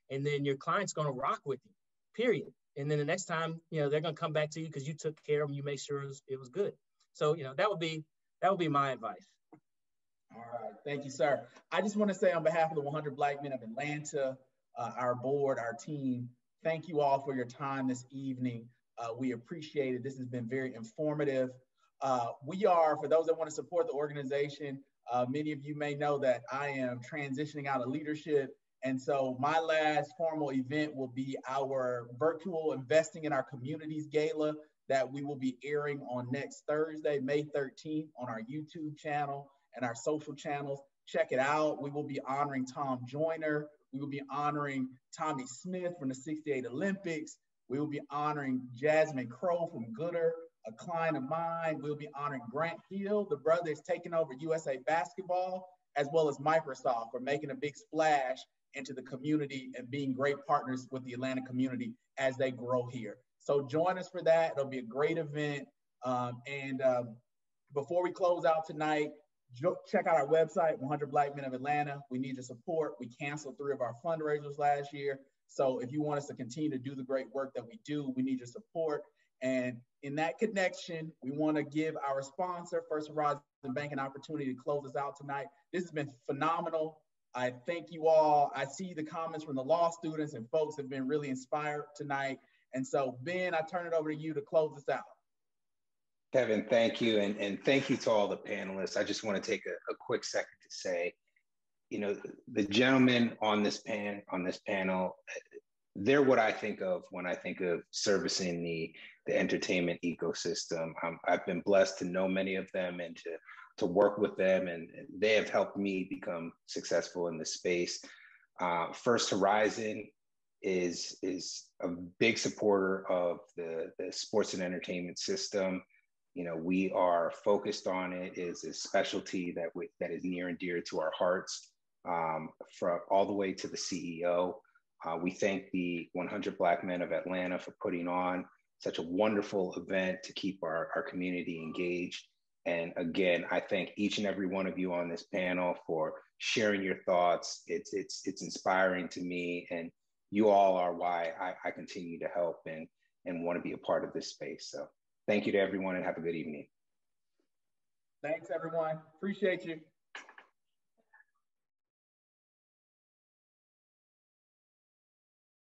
And then your client's going to rock with you, period. And then the next time, they're going to come back to you because you took care of them. You made sure it was good. So, that would be my advice. All right. Thank you, sir. I just want to say on behalf of the 100 Black Men of Atlanta, our board, our team, thank you all for your time this evening. We appreciate it. This has been very informative. We are, for those that want to support the organization, many of you may know that I am transitioning out of leadership. And so my last formal event will be our virtual Investing in Our Communities Gala that we will be airing on next Thursday, May 13th on our YouTube channel and our social channels. Check it out. We will be honoring Tom Joyner. We will be honoring Tommy Smith from the 68 Olympics. We will be honoring Jasmine Crowe from Gooder, a client of mine. We'll be honoring Grant Hill, the brother that's taking over USA Basketball, as well as Microsoft for making a big splash into the community and being great partners with the Atlanta community as they grow here. So join us for that. It'll be a great event. Before we close out tonight, check out our website, 100 Black Men of Atlanta. We need your support. We canceled 3 of our fundraisers last year. So if you want us to continue to do the great work that we do, we need your support. And in that connection, we want to give our sponsor, First Horizon Bank, an opportunity to close us out tonight. This has been phenomenal. I thank you all. I see the comments from the law students, and folks have been really inspired tonight. And so, Ben, I turn it over to you to close us out. Kevin, thank you. And thank you to all the panelists. I just want to take a quick second to say, the gentlemen on this panel, they're what I think of when I think of servicing the entertainment ecosystem. I've been blessed to know many of them and to work with them, and they have helped me become successful in this space. First Horizon is a big supporter of the sports and entertainment system. We are focused on it. It's a specialty that is near and dear to our hearts, from all the way to the CEO. We thank the 100 Black Men of Atlanta for putting on such a wonderful event to keep our community engaged. And again, I thank each and every one of you on this panel for sharing your thoughts. It's inspiring to me, and you all are why I continue to help and want to be a part of this space. So thank you to everyone and have a good evening. Thanks, everyone. Appreciate you.